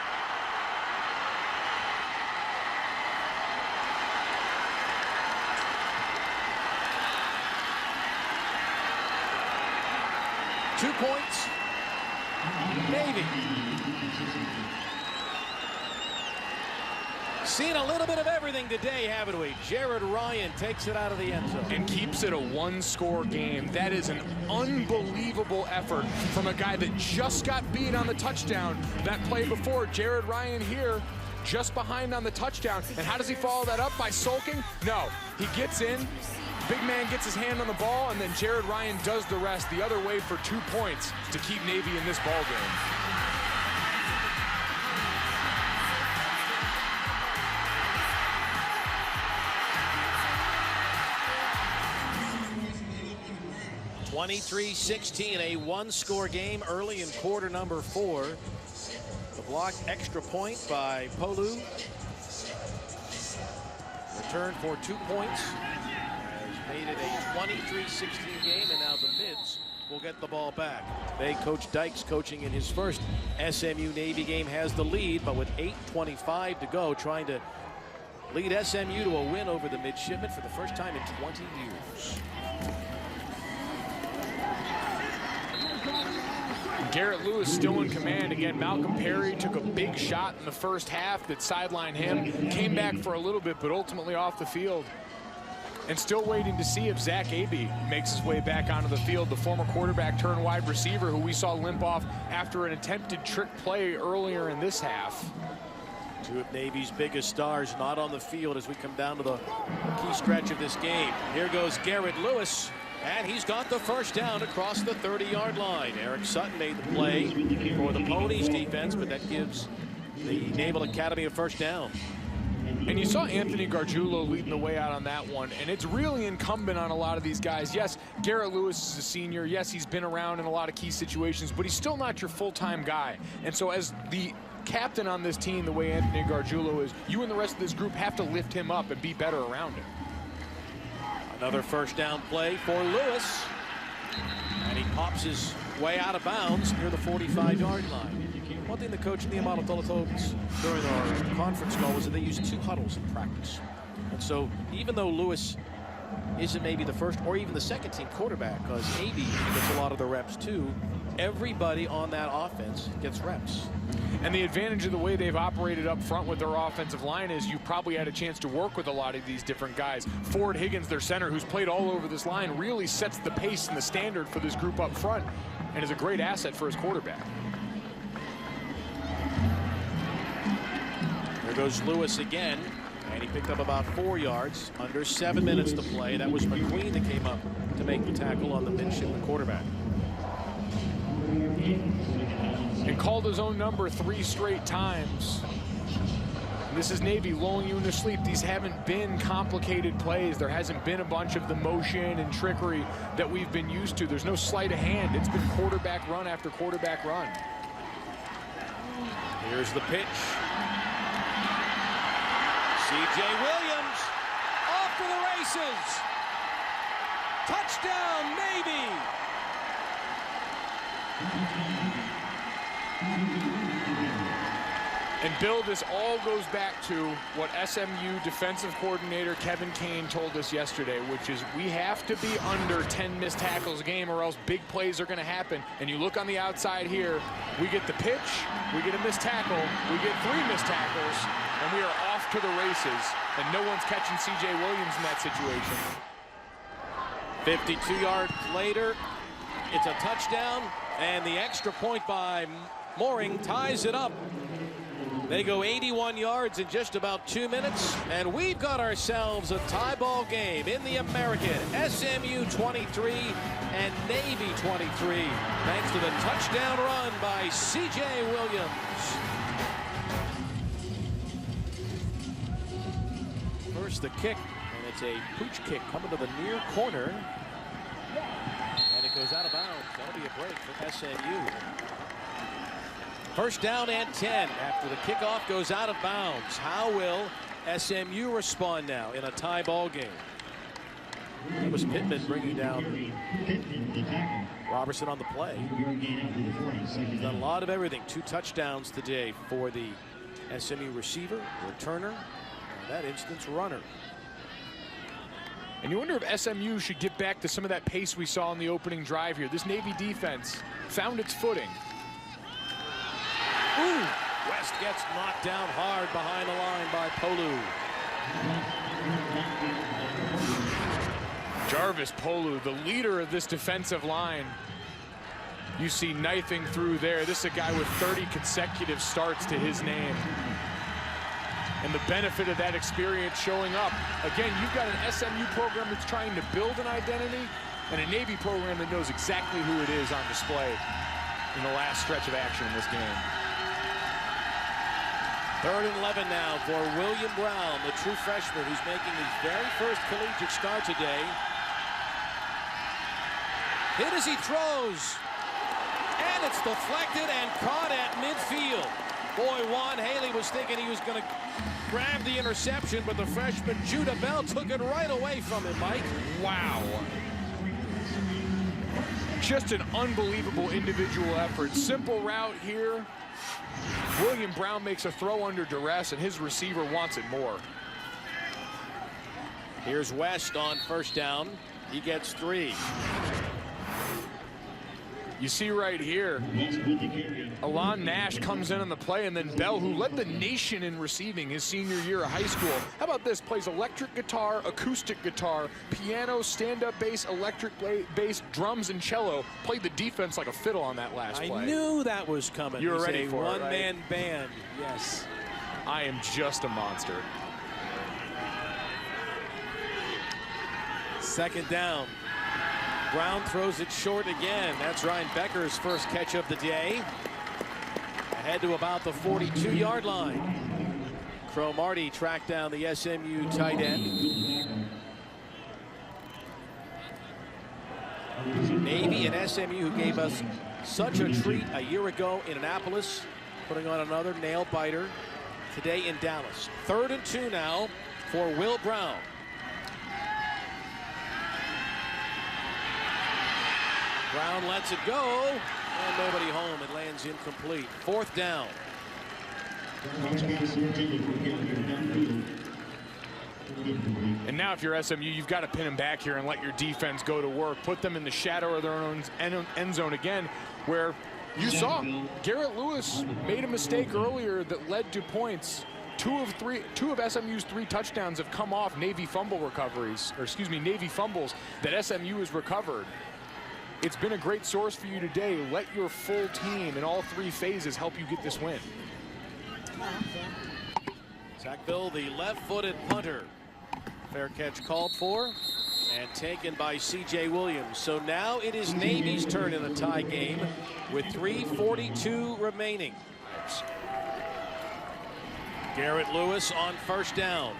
Two points. Navy. Seen a little bit of everything today, haven't we? Jared Ryan takes it out of the end zone. And keeps it a one-score game. That is an unbelievable effort from a guy that just got beat on the touchdown. That play before, Jared Ryan here, just behind on the touchdown. And how does he follow that up? By sulking? No. He gets in, big man gets his hand on the ball, and then Jared Ryan does the rest the other way for 2 points to keep Navy in this ball game. (23-16), a one-score game early in quarter number 4. The blocked extra point by Polu. Return for 2 points. Has made it a 23-16 game, and now the Mids will get the ball back. Coach Dykes, coaching in his first SMU Navy game, has the lead, but with 8:25 to go, trying to lead SMU to a win over the Midshipmen for the first time in 20 years. Garrett Lewis still in command. Again, Malcolm Perry took a big shot in the first half that sidelined him. Came back for a little bit, but ultimately off the field. And still waiting to see if Zach Abey makes his way back onto the field, the former quarterback turned wide receiver who we saw limp off after an attempted trick play earlier in this half. Two of Navy's biggest stars not on the field as we come down to the key stretch of this game. Here goes Garrett Lewis. And he's got the first down across the 30-yard line. Eric Sutton made the play for the Ponies defense, but that gives the Naval Academy a first down. And you saw Anthony Gargiulo leading the way out on that one, and it's really incumbent on a lot of these guys. Yes, Garrett Lewis is a senior. Yes, he's been around in a lot of key situations, but he's still not your full-time guy. And so as the captain on this team, the way Anthony Gargiulo is, you and the rest of this group have to lift him up and be better around him. Another first down play for Lewis. And he pops his way out of bounds near the 45-yard line. One thing the coach in the Amato told us during our conference call was that they use 2 huddles in practice. And so even though Lewis isn't maybe the first or even the second team quarterback, because Abey gets a lot of the reps too, everybody on that offense gets reps. And the advantage of the way they've operated up front with their offensive line is you probably had a chance to work with a lot of these different guys. Ford Higgins, their center, who's played all over this line, really sets the pace and the standard for this group up front and is a great asset for his quarterback. There goes Lewis again, and he picked up about 4 yards, under 7 minutes to play. That was McQueen that came up to make the tackle on the midshipman quarterback. And called his own number 3 straight times. And this is Navy lulling you into sleep. These haven't been complicated plays. There hasn't been a bunch of the motion and trickery that we've been used to. There's no sleight of hand. It's been quarterback run after quarterback run. Here's the pitch. C.J. Williams off to the races. Touchdown, Navy. And Bill, this all goes back to what SMU defensive coordinator Kevin Kane told us yesterday, which is we have to be under 10 missed tackles a game or else big plays are going to happen. And you look on the outside here, we get the pitch, we get a missed tackle, we get 3 missed tackles, and we are off to the races. And no one's catching C.J. Williams in that situation. 52 yards later, it's a touchdown, and the extra point by Mooring ties it up. They go 81 yards in just about 2 minutes, and we've got ourselves a tie ball game in the American. SMU 23, and Navy 23, thanks to the touchdown run by C.J. Williams. First the kick, and it's a pooch kick coming to the near corner. And it goes out of bounds. That'll be a break for SMU. First down and 10 after the kickoff goes out of bounds. How will SMU respond now in a tie ball game? That was Pittman bringing down Robertson on the play. He's done a lot of everything. 2 touchdowns today for the SMU receiver, returner, in that instance, runner. And you wonder if SMU should get back to some of that pace we saw in the opening drive here. This Navy defense found its footing. Ooh, West gets knocked down hard behind the line by Polu. Jarvis Polu, the leader of this defensive line. You see knifing through there. This is a guy with 30 consecutive starts to his name. And the benefit of that experience showing up. Again, you've got an SMU program that's trying to build an identity and a Navy program that knows exactly who it is on display in the last stretch of action in this game. 3rd and 11 now for William Brown, the true freshman who's making his very first collegiate start today. Hit as he throws. And it's deflected and caught at midfield. Boy, Juan Haley was thinking he was going to grab the interception, but the freshman Judah Bell took it right away from him, Mike. Wow. Just an unbelievable individual effort. Simple route here. William Brown makes a throw under duress, and his receiver wants it more. Here's West on first down. He gets 3. You see right here, Alon Nash comes in on the play, and then Bell, who led the nation in receiving his senior year of high school. How about this? Plays electric guitar, acoustic guitar, piano, stand-up bass, electric bass, drums, and cello. Played the defense like a fiddle on that last play. I knew that was coming. You were ready for it, right? One-man band, yes. I am just a monster. 2nd down. Brown throws it short again. That's Ryan Becker's first catch of the day. Ahead to about the 42-yard line. Cromartie tracked down the SMU tight end. Navy and SMU, who gave us such a treat a year ago in Annapolis, putting on another nail-biter today in Dallas. 3rd and 2 now for Will Brown. Brown lets it go, and nobody home. It lands incomplete. 4th down. And now if you're SMU, you've got to pin them back here and let your defense go to work. Put them in the shadow of their own end zone again, where you saw Garrett Lewis made a mistake earlier that led to points. Two of SMU's 3 touchdowns have come off Navy fumble recoveries, or excuse me, Navy fumbles that SMU has recovered. It's been a great source for you today. Let your full team in all 3 phases help you get this win. Sackville, the left-footed punter. Fair catch called for and taken by C.J. Williams. So now it is Navy's turn in the tie game with 3:42 remaining. Garrett Lewis on first down.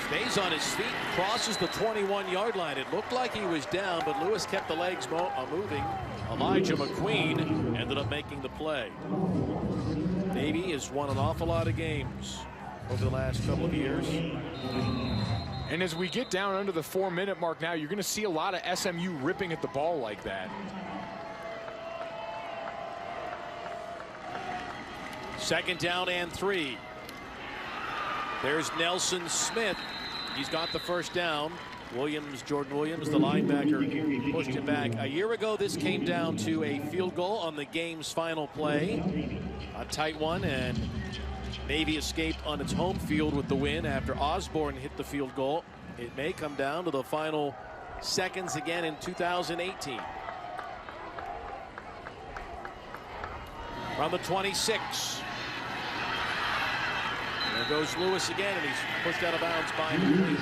Stays on his feet, crosses the 21-yard line. It looked like he was down, but Lewis kept the legs moving. Elijah McQueen ended up making the play. Navy has won an awful lot of games over the last couple of years. And as we get down under the 4-minute mark now, you're going to see a lot of SMU ripping at the ball like that. Second down and 3. There's Nelson Smith. He's got the first down. Jordan Williams, the linebacker, pushed it back. A year ago, this came down to a field goal on the game's final play. A tight one, and Navy escaped on its home field with the win after Osborne hit the field goal. It may come down to the final seconds again in 2018. From the 26. There goes Lewis again, and he's pushed out of bounds by McQueen.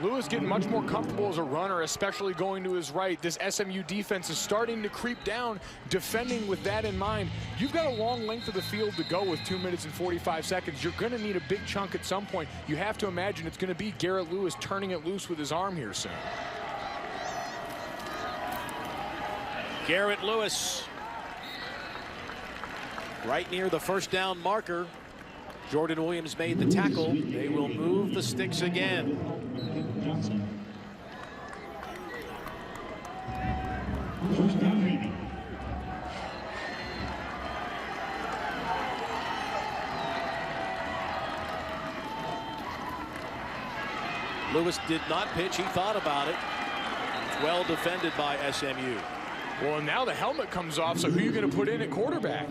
Lewis getting much more comfortable as a runner, especially going to his right. This SMU defense is starting to creep down, defending with that in mind. You've got a long length of the field to go with 2 minutes and 45 seconds. You're going to need a big chunk at some point. You have to imagine it's going to be Garrett Lewis turning it loose with his arm here soon. Garrett Lewis right near the first down marker. Jordan Williams made the tackle. They will move the sticks again. First down, Navy. Lewis did not pitch. He thought about it. It's well defended by SMU. Well, now the helmet comes off, so who are you going to put in at quarterback?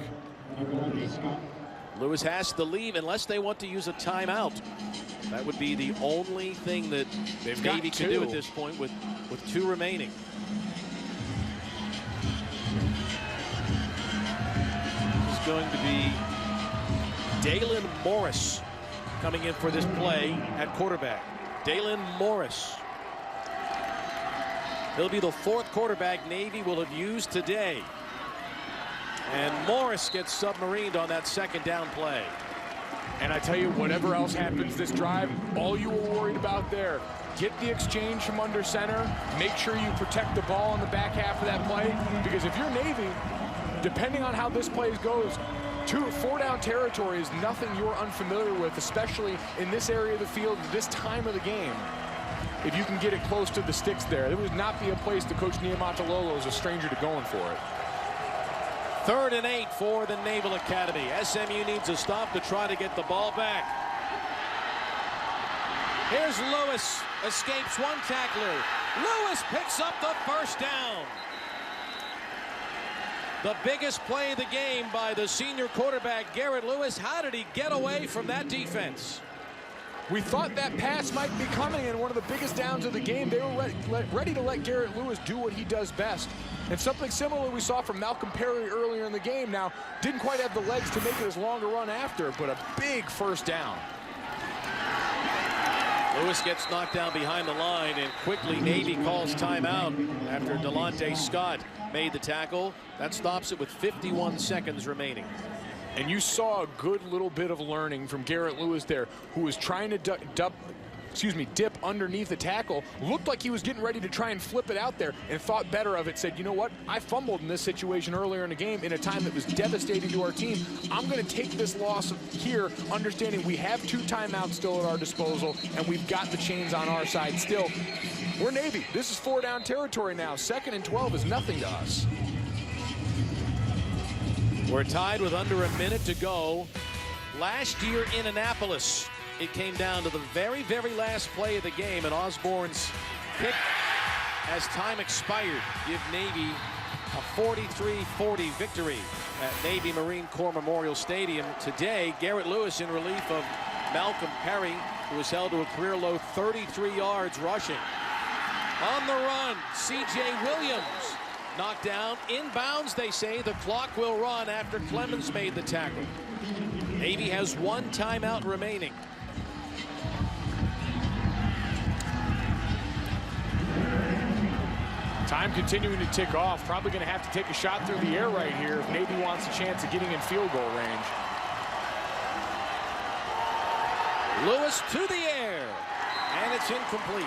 Lewis has to leave unless they want to use a timeout. That would be the only thing that Navy can do at this point with 2 remaining. This is going to be Dalen Morris coming in for this play at quarterback. Dalen Morris. He'll be the 4th quarterback Navy will have used today. And Morris gets submarined on that 2nd down play. And I tell you, whatever else happens this drive, all you were worried about there, get the exchange from under center, make sure you protect the ball in the back half of that play, because if you're Navy, depending on how this play goes, 4 down territory is nothing you're unfamiliar with, especially in this area of the field, this time of the game. If you can get it close to the sticks there, it would not be a place that Coach Niumatalolo is a stranger to going for it. 3rd and 8 for the Naval Academy. SMU needs a stop to try to get the ball back. Here's Lewis, escapes one tackler. Lewis picks up the first down. The biggest play of the game by the senior quarterback, Garrett Lewis. How did he get away from that defense? We thought that pass might be coming in one of the biggest downs of the game. They were ready to let Garrett Lewis do what he does best. And something similar we saw from Malcolm Perry earlier in the game. Now, didn't quite have the legs to make it as long a run after, but a big first down. Lewis gets knocked down behind the line, and quickly Navy calls timeout after Delonte Scott made the tackle. That stops it with 51 seconds remaining. And you saw a good little bit of learning from Garrett Lewis there, who was trying to dip underneath the tackle. Looked like he was getting ready to try and flip it out there, and thought better of it. Said, you know what? I fumbled in this situation earlier in the game in a time that was devastating to our team. I'm going to take this loss here, understanding we have 2 timeouts still at our disposal, and we've got the chains on our side still. We're Navy. This is 4 down territory now. 2nd and 12 is nothing to us. We're tied with under a minute to go. Last year in Annapolis, it came down to the very, very last play of the game, and Osborne's kick as time expired give Navy a 43-40 victory at Navy Marine Corps Memorial Stadium. Today, Garrett Lewis in relief of Malcolm Perry, who was held to a career-low 33 yards rushing. On the run, C.J. Williams knocked down. Inbounds, they say. The clock will run after Clemens made the tackle. Navy has 1 timeout remaining. Time continuing to tick off. Probably going to have to take a shot through the air right here if Navy wants a chance of getting in field goal range. Lewis to the air, and it's incomplete.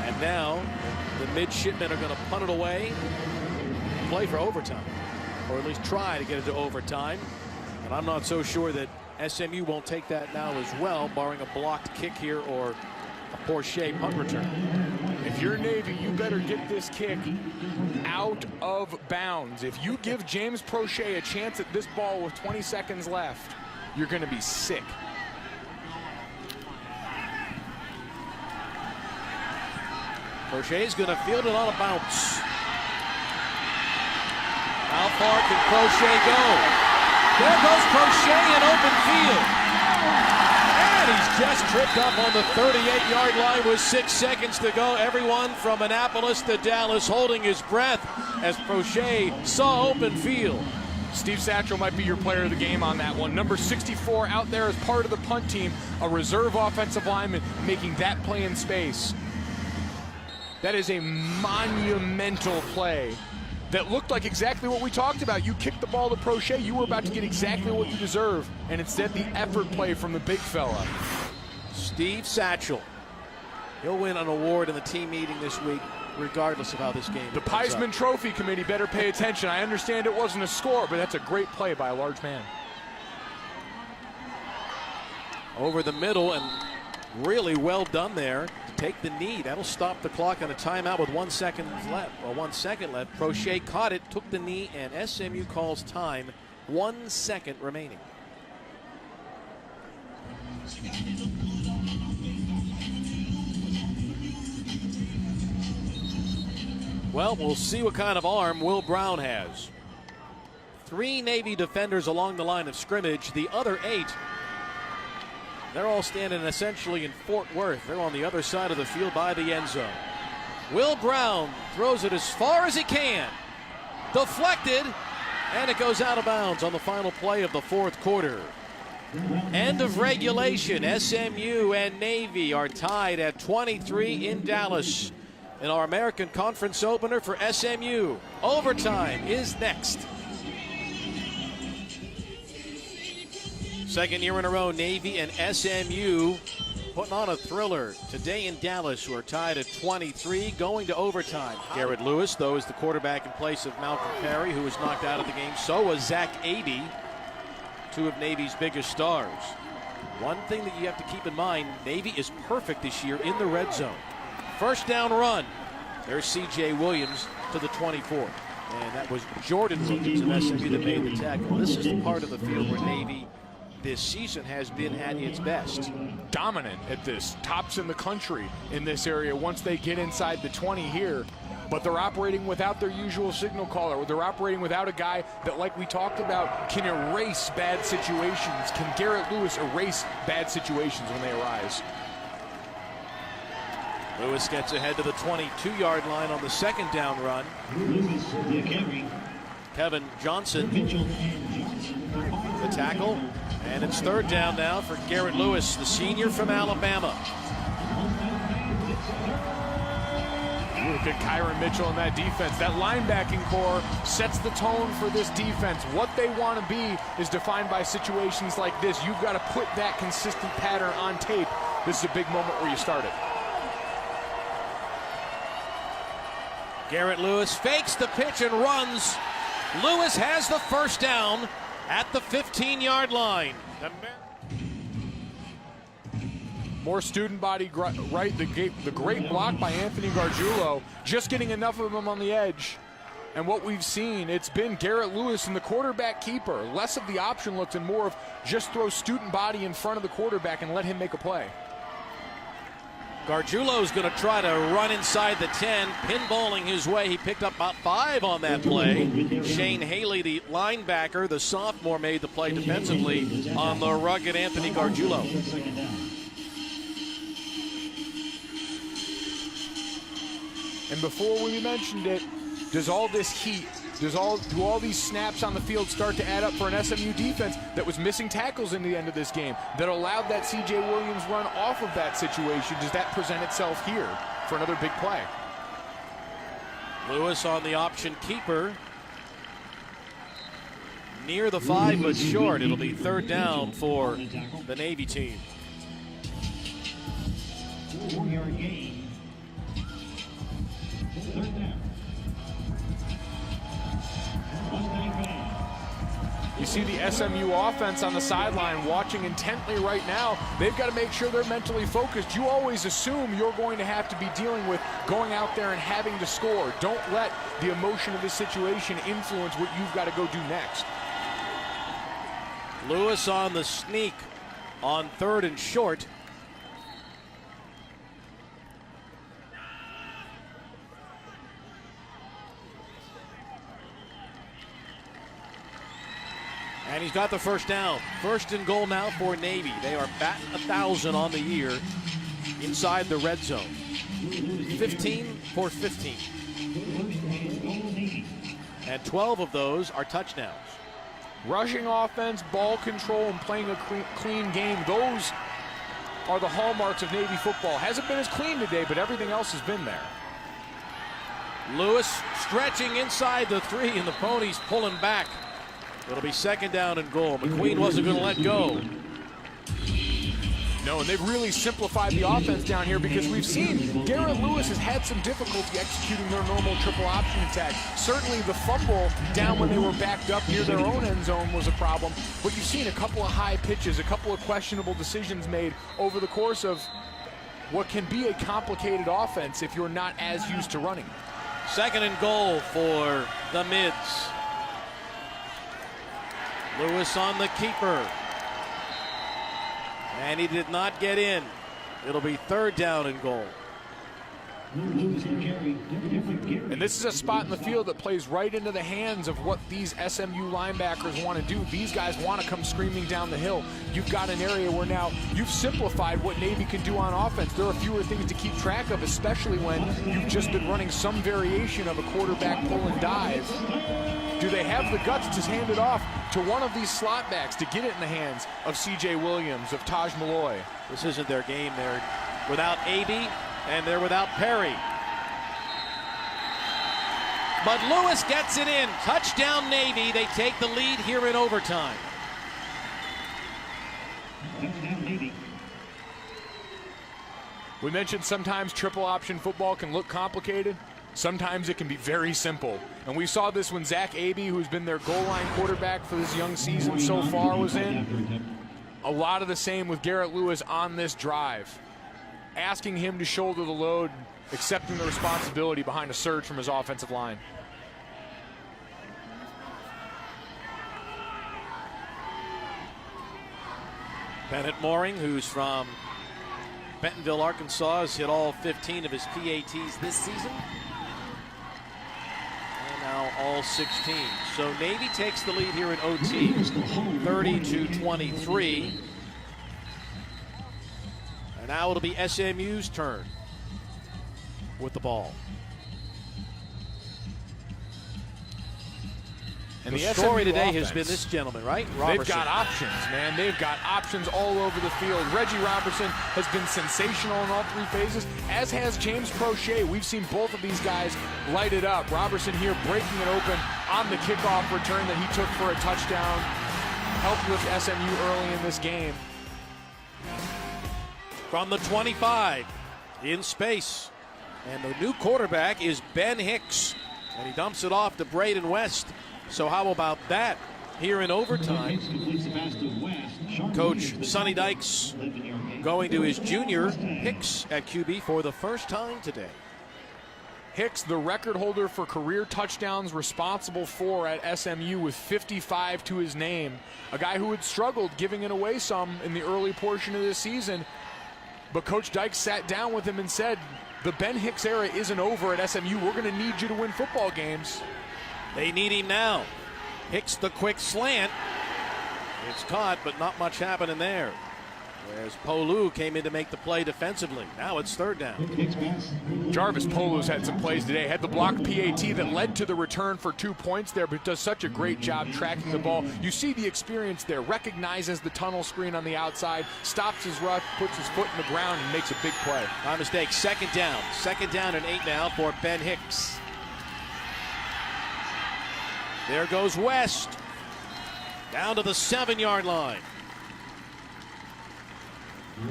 And now the midshipmen are going to punt it away, play for overtime, or at least try to get it to overtime. And I'm not so sure that SMU won't take that now as well, barring a blocked kick here or a poor shape punt return. If you're Navy, you better get this kick out of bounds. If you give James Prochet a chance at this ball with 20 seconds left, you're going to be sick. Prochet's going to field it on a bounce. How far can Prochet go? There goes Prochet in open field. And he's just tripped up on the 38-yard line with 6 seconds to go. Everyone from Annapolis to Dallas holding his breath as Prochet saw open field. Steve Satchel might be your player of the game on that one. Number 64 out there as part of the punt team, a reserve offensive lineman making that play in space. That is a monumental play that looked like exactly what we talked about. You kicked the ball to Prochet, you were about to get exactly what you deserve, and instead the effort play from the big fella. Steve Satchel. He'll win an award in the team meeting this week, regardless of how this game The ends Peisman up. Trophy Committee better pay attention. I understand it wasn't a score, but that's a great play by a large man. Over the middle, and really well done there to take the knee. That'll stop the clock on a timeout with 1 second left, or 1 second left. Prochet caught it, took the knee, and SMU calls time. 1 second remaining. Well, we'll see what kind of arm Will Brown has. 3 Navy defenders along the line of scrimmage. The other 8, they're all standing essentially in Fort Worth. They're on the other side of the field by the end zone. Will Brown throws it as far as he can. Deflected, and it goes out of bounds on the final play of the 4th quarter. End of regulation. SMU and Navy are tied at 23 in Dallas. In our American Conference opener for SMU. Overtime is next. Second year in a row, Navy and SMU putting on a thriller. Today in Dallas, we're tied at 23, going to overtime. Garrett Lewis, though, is the quarterback in place of Malcolm Perry, who was knocked out of the game. So was Zach Abey, 2 of Navy's biggest stars. One thing that you have to keep in mind, Navy is perfect this year in the red zone. First down run. There's C.J. Williams to the 24. And that was Jordan Williams of SMU that made the tackle. This is the part of the field where Navy this season has been at its best. Dominant at this. Tops in the country in this area once they get inside the 20 here. But they're operating without their usual signal caller. They're operating without a guy that, like we talked about, can erase bad situations. Can Garrett Lewis erase bad situations when they arise? Lewis gets ahead to the 22-yard line on the second down run. Lewis, the carry. Kevin Johnson, Mitchell and Johnson. the tackle. And it's third down now for Garrett Lewis, the senior from Alabama. Look at Kyron Mitchell in that defense. That linebacking core sets the tone for this defense. What they want to be is defined by situations like this. You've got to put that consistent pattern on tape. This is a big moment where you start it. Garrett Lewis fakes the pitch and runs. Lewis has the first down at the 15-yard line. More student body right. The great block by Anthony Gargiulo, just getting enough of them on the edge. And what we've seen, it's been Garrett Lewis and the quarterback keeper. Less of the option looks and more of just throw student body in front of the quarterback and let him make a play. Gargiulo's going to try to run inside the 10, pinballing his way. He picked up about 5 on that play. Shane Haley, the linebacker, the sophomore, made the play defensively on the rugged Anthony Gargiulo. And before we mentioned it, does all this heat, do all these snaps on the field start to add up for an SMU defense that was missing tackles in the end of this game, that allowed that C.J. Williams run off of that situation? Does that present itself here for another big play? Lewis on the option keeper. Near the 5 but short. It'll be third down for the Navy team. 4-yard gain. Third down. You see the SMU offense on the sideline watching intently right now. They've got to make sure they're mentally focused. You always assume you're going to have to be dealing with going out there and having to score. Don't let the emotion of this situation influence what you've got to go do next. Lewis on the sneak on third and short. And he's got the first down. First and goal now for Navy. They are batting 1,000 on the year inside the red zone. 15 for 15. And 12 of those are touchdowns. Rushing offense, ball control, and playing a clean game. Those are the hallmarks of Navy football. Hasn't been as clean today, but everything else has been there. Lewis stretching inside the 3, and the Ponies pulling back. It'll be 2nd down and goal. McQueen wasn't going to let go. No, and they've really simplified the offense down here because we've seen Garrett Lewis has had some difficulty executing their normal triple option attack. Certainly the fumble down when they were backed up near their own end zone was a problem, but you've seen a couple of high pitches, a couple of questionable decisions made over the course of what can be a complicated offense if you're not as used to running. 2nd and goal for the Mids. Lewis on the keeper. And he did not get in. It'll be 3rd down and goal. And this is a spot in the field that plays right into the hands of what these SMU linebackers want to do. These guys want to come screaming down the hill. You've got an area where now you've simplified what Navy can do on offense. There are fewer things to keep track of, especially when you've just been running some variation of a quarterback pull and dive. Do they have the guts to hand it off to one of these slot backs to get it in the hands of C.J. Williams, of Taj Malloy? This isn't their game. They're without Aby, and they're without Perry. But Lewis gets it in. Touchdown Navy. They take the lead here in overtime. We mentioned sometimes triple option football can look complicated. Sometimes it can be very simple. And we saw this when Zach Aby, who's been their goal line quarterback for this young season so far, was in. A lot of the same with Garrett Lewis on this drive. Asking him to shoulder the load, accepting the responsibility behind a surge from his offensive line. Bennett Mooring, who's from Bentonville, Arkansas, has hit all 15 of his PATs this season. And now all 16. So Navy takes the lead here in OT, 30-23. And now it'll be SMU's turn with the ball. And the story SMU today offense has been this gentleman, right? Robertson. They've got options, man. They've got options all over the field. Reggie Robertson has been sensational in all 3 phases, as has James Prochet. We've seen both of these guys light it up. Robertson here breaking it open on the kickoff return that he took for a touchdown. Helped with SMU early in this game. From the 25, in space. And the new quarterback is Ben Hicks. And he dumps it off to Braden West. So how about that here in overtime? Coach Sonny Dykes going to his junior Hicks at QB for the first time today. Hicks, the record holder for career touchdowns, responsible for at SMU with 55 to his name. A guy who had struggled giving it away some in the early portion of this season. But Coach Dykes sat down with him and said, the Ben Hicks era isn't over at SMU. We're going to need you to win football games. They need him now. Hicks the quick slant. It's caught, but not much happening there. Whereas Polu came in to make the play defensively. Now it's 3rd down. Jarvis Polu's had some plays today. Had the blocked PAT that led to the return for 2 points there, but does such a great job tracking the ball. You see the experience there. Recognizes the tunnel screen on the outside, stops his rush, puts his foot in the ground, and makes a big play. My mistake. 2nd down. 2nd down and 8 now for Ben Hicks. There goes West. Down to the 7-yard line.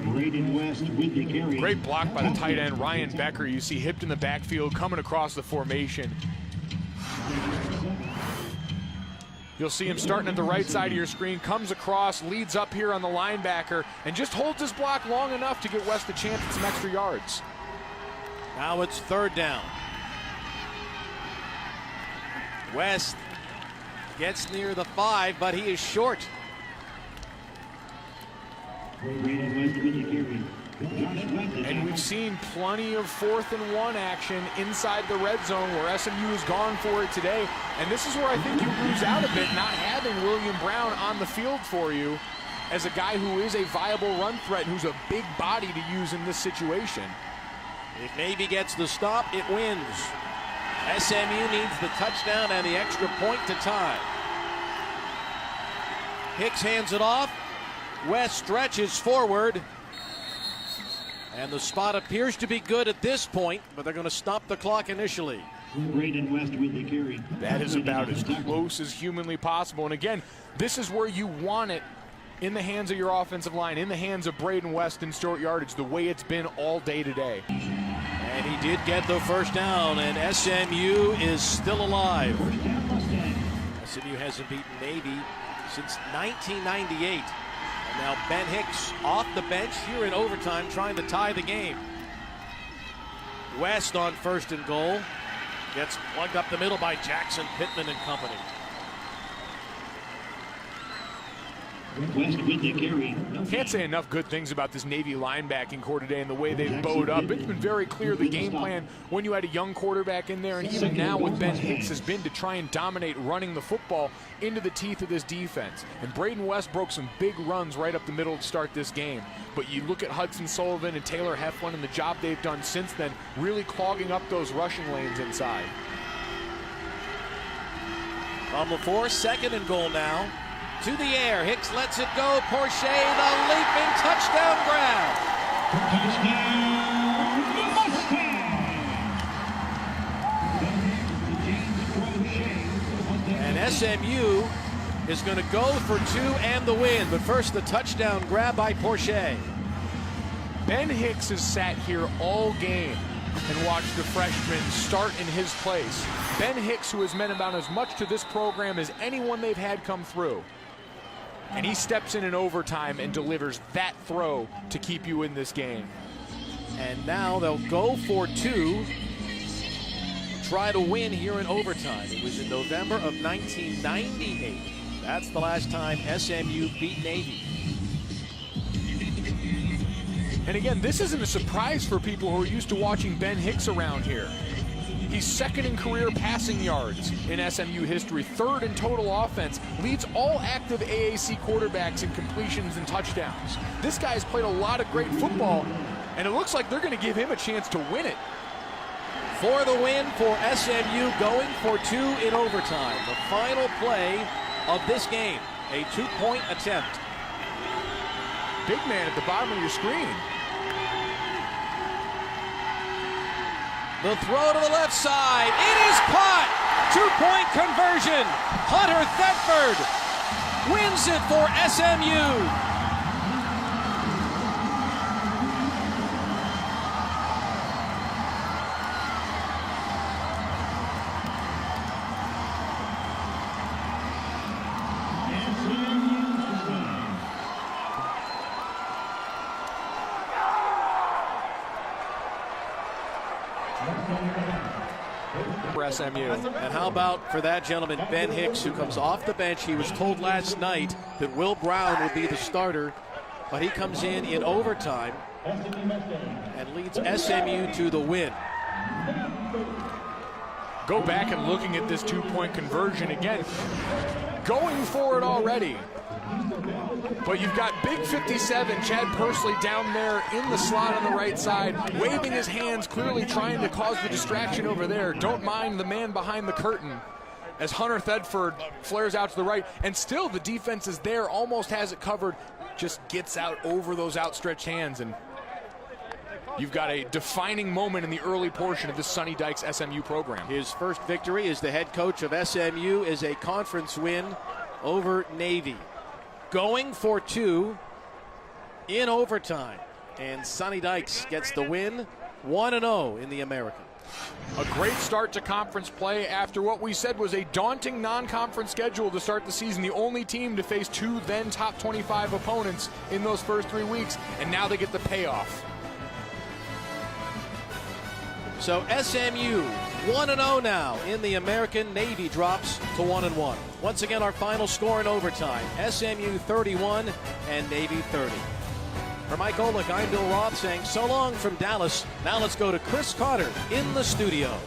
Great block by the tight end, Ryan Becker. You see hipped in the backfield, coming across the formation. You'll see him starting at the right side of your screen, comes across, leads up here on the linebacker, and just holds his block long enough to get West a chance at some extra yards. Now it's 3rd down. West gets near the 5, but he is short. And we've seen plenty of 4th and 1 action inside the red zone where SMU has gone for it today. And this is where I think you lose out a bit, not having William Brown on the field for you as a guy who is a viable run threat, who's a big body to use in this situation. If Navy gets the stop, it wins. SMU needs the touchdown and the extra point to tie. Hicks hands it off. West stretches forward. And the spot appears to be good at this point, but they're going to stop the clock initially. Braden West with the carry. That is about as close as humanly possible. And again, this is where you want it in the hands of your offensive line, in the hands of Braden West in short yardage, the way it's been all day today. And he did get the first down, and SMU is still alive. SMU hasn't beaten Navy since 1998. And now Ben Hicks off the bench here in overtime trying to tie the game. West on first and goal. Gets plugged up the middle by Jackson, Pittman and company. West with the carry. Can't say enough good things about this Navy linebacking core today and the way they've bowed up. It's been very clear the game plan when you had a young quarterback in there, and even now with Ben Hicks, has been to try and dominate running the football into the teeth of this defense. And Braden West broke some big runs right up the middle to start this game. But you look at Hudson Sullivan and Taylor Heflin and the job they've done since then, really clogging up those rushing lanes inside. From the 4, second and goal now. To the air, Hicks lets it go. Porsche, the leaping touchdown grab. Touchdown, Mustangs. And SMU is going to go for 2 and the win. But first, the touchdown grab by Porsche. Ben Hicks has sat here all game and watched the freshman start in his place. Ben Hicks, who has meant about as much to this program as anyone they've had come through. And he steps in overtime and delivers that throw to keep you in this game. And now they'll go for 2. Try to win here in overtime. It was in November of 1998. That's the last time SMU beat Navy. And again, this isn't a surprise for people who are used to watching Ben Hicks around here. He's second in career passing yards in SMU history, third in total offense, leads all active AAC quarterbacks in completions and touchdowns. This guy's played a lot of great football, and it looks like they're going to give him a chance to win it. For the win for SMU, going for 2 in overtime. The final play of this game, a 2-point attempt. Big man at the bottom of your screen. The throw to the left side. It is caught. 2-point conversion. Hunter Thetford wins it for SMU. For SMU. And how about for that gentleman, Ben Hicks, who comes off the bench. He was told last night that Will Brown would be the starter, but he comes in overtime and leads SMU to the win. Go back and looking at this 2-point conversion again. Going for it already. But you've got big 57, Chad Pursley, down there in the slot on the right side, waving his hands, clearly trying to cause the distraction over there. Don't mind the man behind the curtain as Hunter Thetford flares out to the right. And still the defense is there, almost has it covered, just gets out over those outstretched hands. And you've got a defining moment in the early portion of this Sonny Dykes SMU program. His first victory as the head coach of SMU is a conference win over Navy. Going for 2 in overtime. And Sonny Dykes gets the win, 1-0 in the American. A great start to conference play after what we said was a daunting non-conference schedule to start the season. The only team to face 2 then top 25 opponents in those first 3 weeks, and now they get the payoff. So SMU 1-0 now in the American. Navy drops to 1-1. Once again, our final score in overtime: SMU 31 and Navy 30. For Mike Olick, I'm Bill Roth saying so long from Dallas. Now let's go to Chris Carter in the studio.